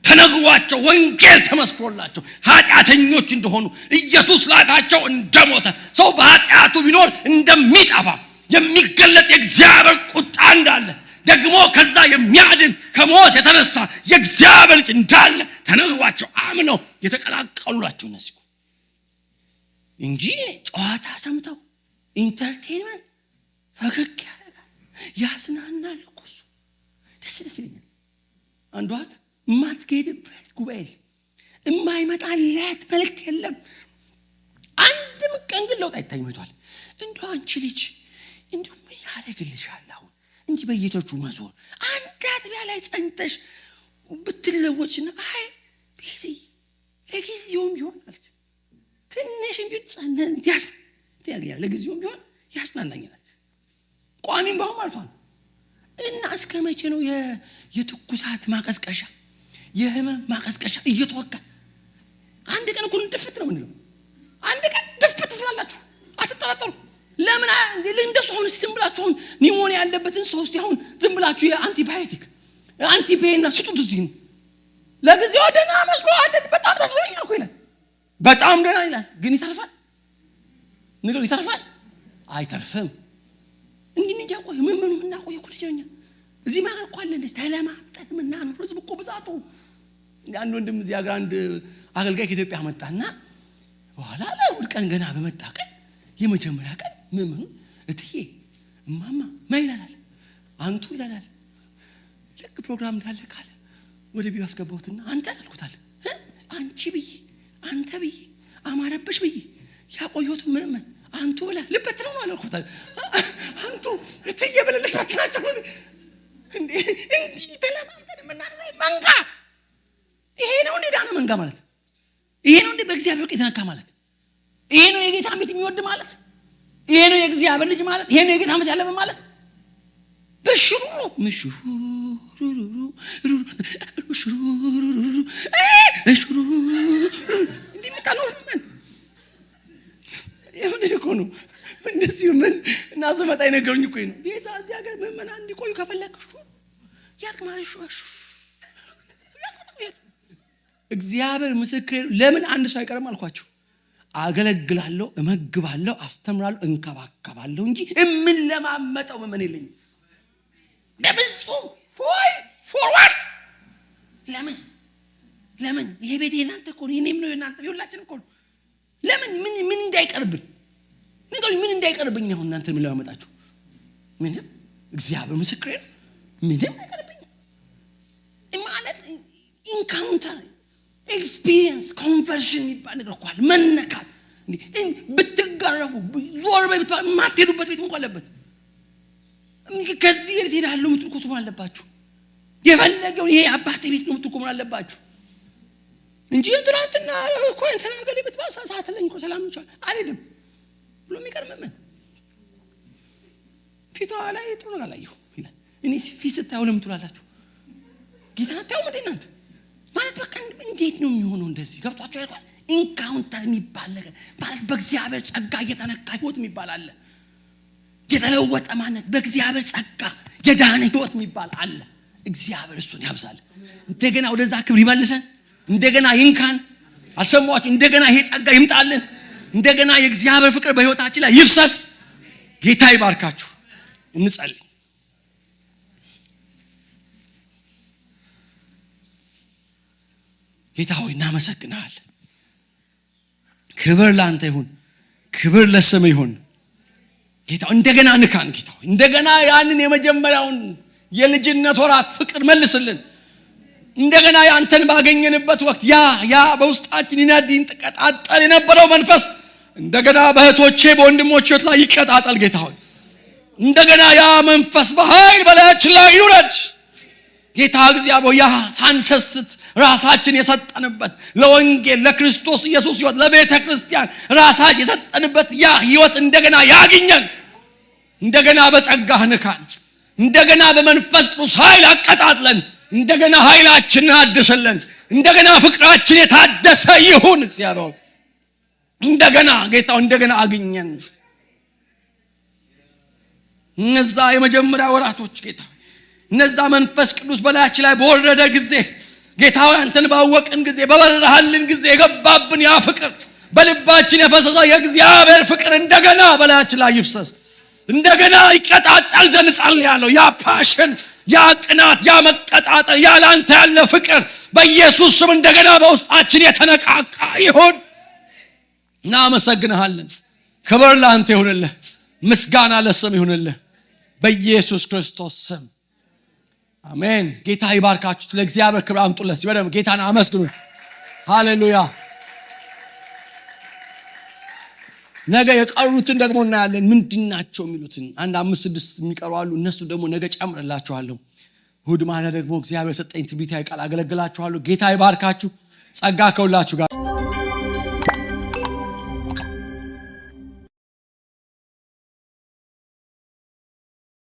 ተነግሯቸው ወንጌል ተመስክሮላቸው ኃጢአተኞች እንደሆኑ ኢየሱስ ለኃጢአታቸው እንደሞተ ሰው በኃጢአቱ ቢኖር እንደሚጠፋ የሚገለጥ የእግዚአብሔር ቁጣ እንዳለ ደግሞ ከዛ የሚያድን ከሞት የተነሳ የእግዚአብሔር ልጅ እንዳለ ተነግሯቸው አምነው የተቀላቀሉ ናቸው እነዚህ እንጂ ጨዋታ ሰምተው ኢንተርቴይንመንት ፈገግ ያደርጋል ያዝናናል እኮ እሱ ደስ ይለኛል። አንዷት ማትገድበት ጉባኤ የማይመጣለት መልእክት የለም። አንድም ቀን ግን ለውጥ አይታይመቷል። እንደው አንቺ ልጅ እንደው ምን ያደርግልሻል አሁን እንጂ በየቶቹ መዞር አንዳት ላይ ጸንተሽ ብትለወጭና አይ ቢዚ ለጊዜውም ቢሆን አለች ትንሽም ቢሆን ጸንተሽ ያለ ለጊዜውም ቢሆን ያስናናኛል ቋሚም ባው ማለት ነው። እና እስከ መቼ ነው የትኩሳት ማቀስቀሻ የህመም ማቀስቀሻ እየተወጋ አንድ ቀን እኮ ድፍት ነው ምንለው አንድ ቀን ድፍት ትላላችሁ አትጠራጠሩ። ለምን እንደሱ ሆነ ሲምብላችሁ ኒሞኒያ ያለበትን ሰው እስቲ አሁን ዝም ብላችሁ የአንቲባዮቲክ አንቲፔና ስጡት እዚህ ለጊዜው ደህና መስሎ አይደል በጣም ተሽሎኛል እኮ ይላል በጣም ደህና ይላል ግን ይተርፋል ንገሩ ይተርፋል አይተርፍም። እንግዲህ ያቆይ ምን እናቆይ እኮ ልጅኛ እዚህ ማገር እኮ አለ እንደዚህ ተለማምጠን ምናምን ህዝብ እኮ ብዛቱ አንድ ወንድም እዚህ አገር አንድ አገልጋይ ከኢትዮጵያ መጣና በኋላ ለውድ ቀን ገና በመጣ ቀን የመጀመሪያ ቀን ምን እትዬ ማማ ምን ይላል አንቱ ይላል ልክ ፕሮግራም እንዳለካለ ወደ ቢሮ አስገባሁትና አንተ አልኩታል አንቺ ብዬ አንተ ብዬ አማረብሽ ብዬ ያቆየሁት ምን አንቱ ብላ ልበት ነው አልኩታል አንቱ እትዬ ብለህ ልትናቸው እንዴ ተለማምጠን ምናምን መንጋ ይሄ ነው እንዴ ዳነ መንጋ ማለት ይሄ ነው እንዴ በእግዚአብሔር ቄ ተነካ ማለት ይሄ ነው የጌታ ቤት የሚወድ ማለት ይሄ ነው የእግዚአብሔር ልጅ ማለት ይሄ ነው የጌታ መስ ያለበት ማለት በሽሩ ምሽሩ እንዴ መጣነው ምን የሆነ እኮ ነው እንደዚህ ምን እና ዘመጣ ይነገሩኝ እኮ ነው ቤዛ እዚህ ሀገር ምን እንዲቆዩ ከፈለክሽ ያርግማሽ እግዚአብሔር ምስክር ለምን አንድ ሰው አይቀርም አልኳችሁ። አገለግላለሁ እመግባለሁ አስተምራለሁ እንከባከባለሁ እንጂ ምን ለማመጣው ምን የለኝም። ለብዙ ፎርዋርድ ለምን ይሄ ቤት የናንተ እኮ ነው እኔም ነው የናንተ ሁላችን እኮ ነው። ለምን ምን እንዳይቀርብን ንገሩኝ ምን እንዳይቀርብኝ ነው እናንተ ምን ለማመጣችሁ ምንም እግዚአብሔር ምስክር ነው ምንም አይቀርብኝ ማለት ኢንካውንተር ኤክስፒሪየንስ ኮንቨርሽን ይባል ነገር እኮ አለ መነካት ብትጋረፉ ዞር በቤት ማትሄዱበት ቤት እንኳን አለበት ከዚህ ቤት ሄዳለሁ ምትልኩ ሰው አለባችሁ የፈለገው ይሄ አባቴ ቤት ነው ምትልኩ ምን አለባችሁ እንጂ እንትናንትና እኮ እንትና ገሌ ብትባሳ ሳትለኝ እኮ ሰላም ይቻል አይደለም ብሎ የሚቀርምምን ፊቷ ላይ ጥሩ አላየሁ ይላል። እኔ ፊት ስታዩ ለምን ትላላችሁ? ጌታ ታው ምንድነው ማለት በቃ እንዴት ነው የሚሆነው? እንደዚህ ገብቷችሁ አይደል? ኢንካውንተር የሚባል ነገር ማለት በእግዚአብሔር ጸጋ እየተነካ ህይወት የሚባል አለ። የተለወጠ ማለት በእግዚአብሔር ጸጋ የዳነ ህይወት የሚባል አለ። እግዚአብሔር እሱን ያብዛል። እንደገና ወደዛ ክብር ይመልሰን። እንደገና ይንካን። አልሰማችሁ? እንደገና ይሄ ጸጋ ይምጣልን። እንደገና የእግዚአብሔር ፍቅር በህይወታችን ላይ ይፍሰስ። ጌታ ይባርካችሁ። እንጸልይ። ጌታ ሆይ እናመሰግናለን። ክብር ላንተ ይሁን፣ ክብር ለስም ይሁን። ጌታ እንደገና ንካን። ጌታ ሆይ እንደገና ያንን የመጀመሪያውን የልጅነት ወራት ፍቅር መልስልን። እንደገና ያንተን ባገኘንበት ወቅት ያ በውስጣችን ይነድን ተቀጣጣል የነበረው መንፈስ እንደገና በእህቶቼ በወንድሞቼ ላይ ይቀጣጣል። ጌታ ሆይ እንደገና ያ መንፈስ በኃይል በላያችን ላይ ይውረድ። ጌታ እግዚአብሔር ያ ሳንሰስት ራሳችን የሰጠንበት ለወንጌል ለክርስቶስ ኢየሱስ ሕይወት ለቤተ ክርስቲያን ራሳችን የሰጠንበት ያ ሕይወት እንደገና ያግኘን። እንደገና በጸጋህ ንካን። እንደገና በመንፈስ ቅዱስ ኃይል አቀጣጥለን። እንደገና ኃይላችንን አድስልን። እንደገና ፍቅራችን የታደሰ ይሁን። እግዚአብሔር እንደገና ጌታው እንደገና አግኘን። እነዛ የመጀመሪያ ወራቶች ጌታ እነዛ መንፈስ ቅዱስ በላያችን ላይ በወረደ ጊዜ ጌታው አንተን ባወቅን ጊዜ በበረሃልን ጊዜ የገባብን ያ ፍቅር በልባችን የፈሰሰው የእግዚአብሔር ፍቅር እንደገና በላያችን ላይ ይፍሰስ። እንደገና ይቀጣጣል ዘንድ ጸልያለሁ። ያ ፓሽን ያ ቅናት ያ መቀጣጠል ያ ላንተ ያለ ፍቅር በኢየሱስ ስም እንደገና በውስጣችን የተነቃቃ ይሁን። እናመሰግንሃለን። ክብር ላንተ ይሁንልህ፣ ምስጋና ለስም ይሁንልህ በኢየሱስ ክርስቶስ ስም አሜን። ጌታ ይባርካችሁ። ለእግዚአብሔር ክብር አምጡለት። ሲበደም ጌታን አመስግኑ። ሃሌሉያ። ነገ የቀሩትን ደግሞ እናያለን። ምንድናቸው የሚሉትን 1 5 6 የሚቀሩ አሉ። እነሱ ደግሞ ነገ ጨምርላችኋለሁ። እሑድ ማታ ደግሞ እግዚአብሔር ሰጠኝ ትንቢታዊ ቃል አገለግላችኋለሁ። ጌታ ይባርካችሁ። ጸጋ ከሁላችሁ ጋር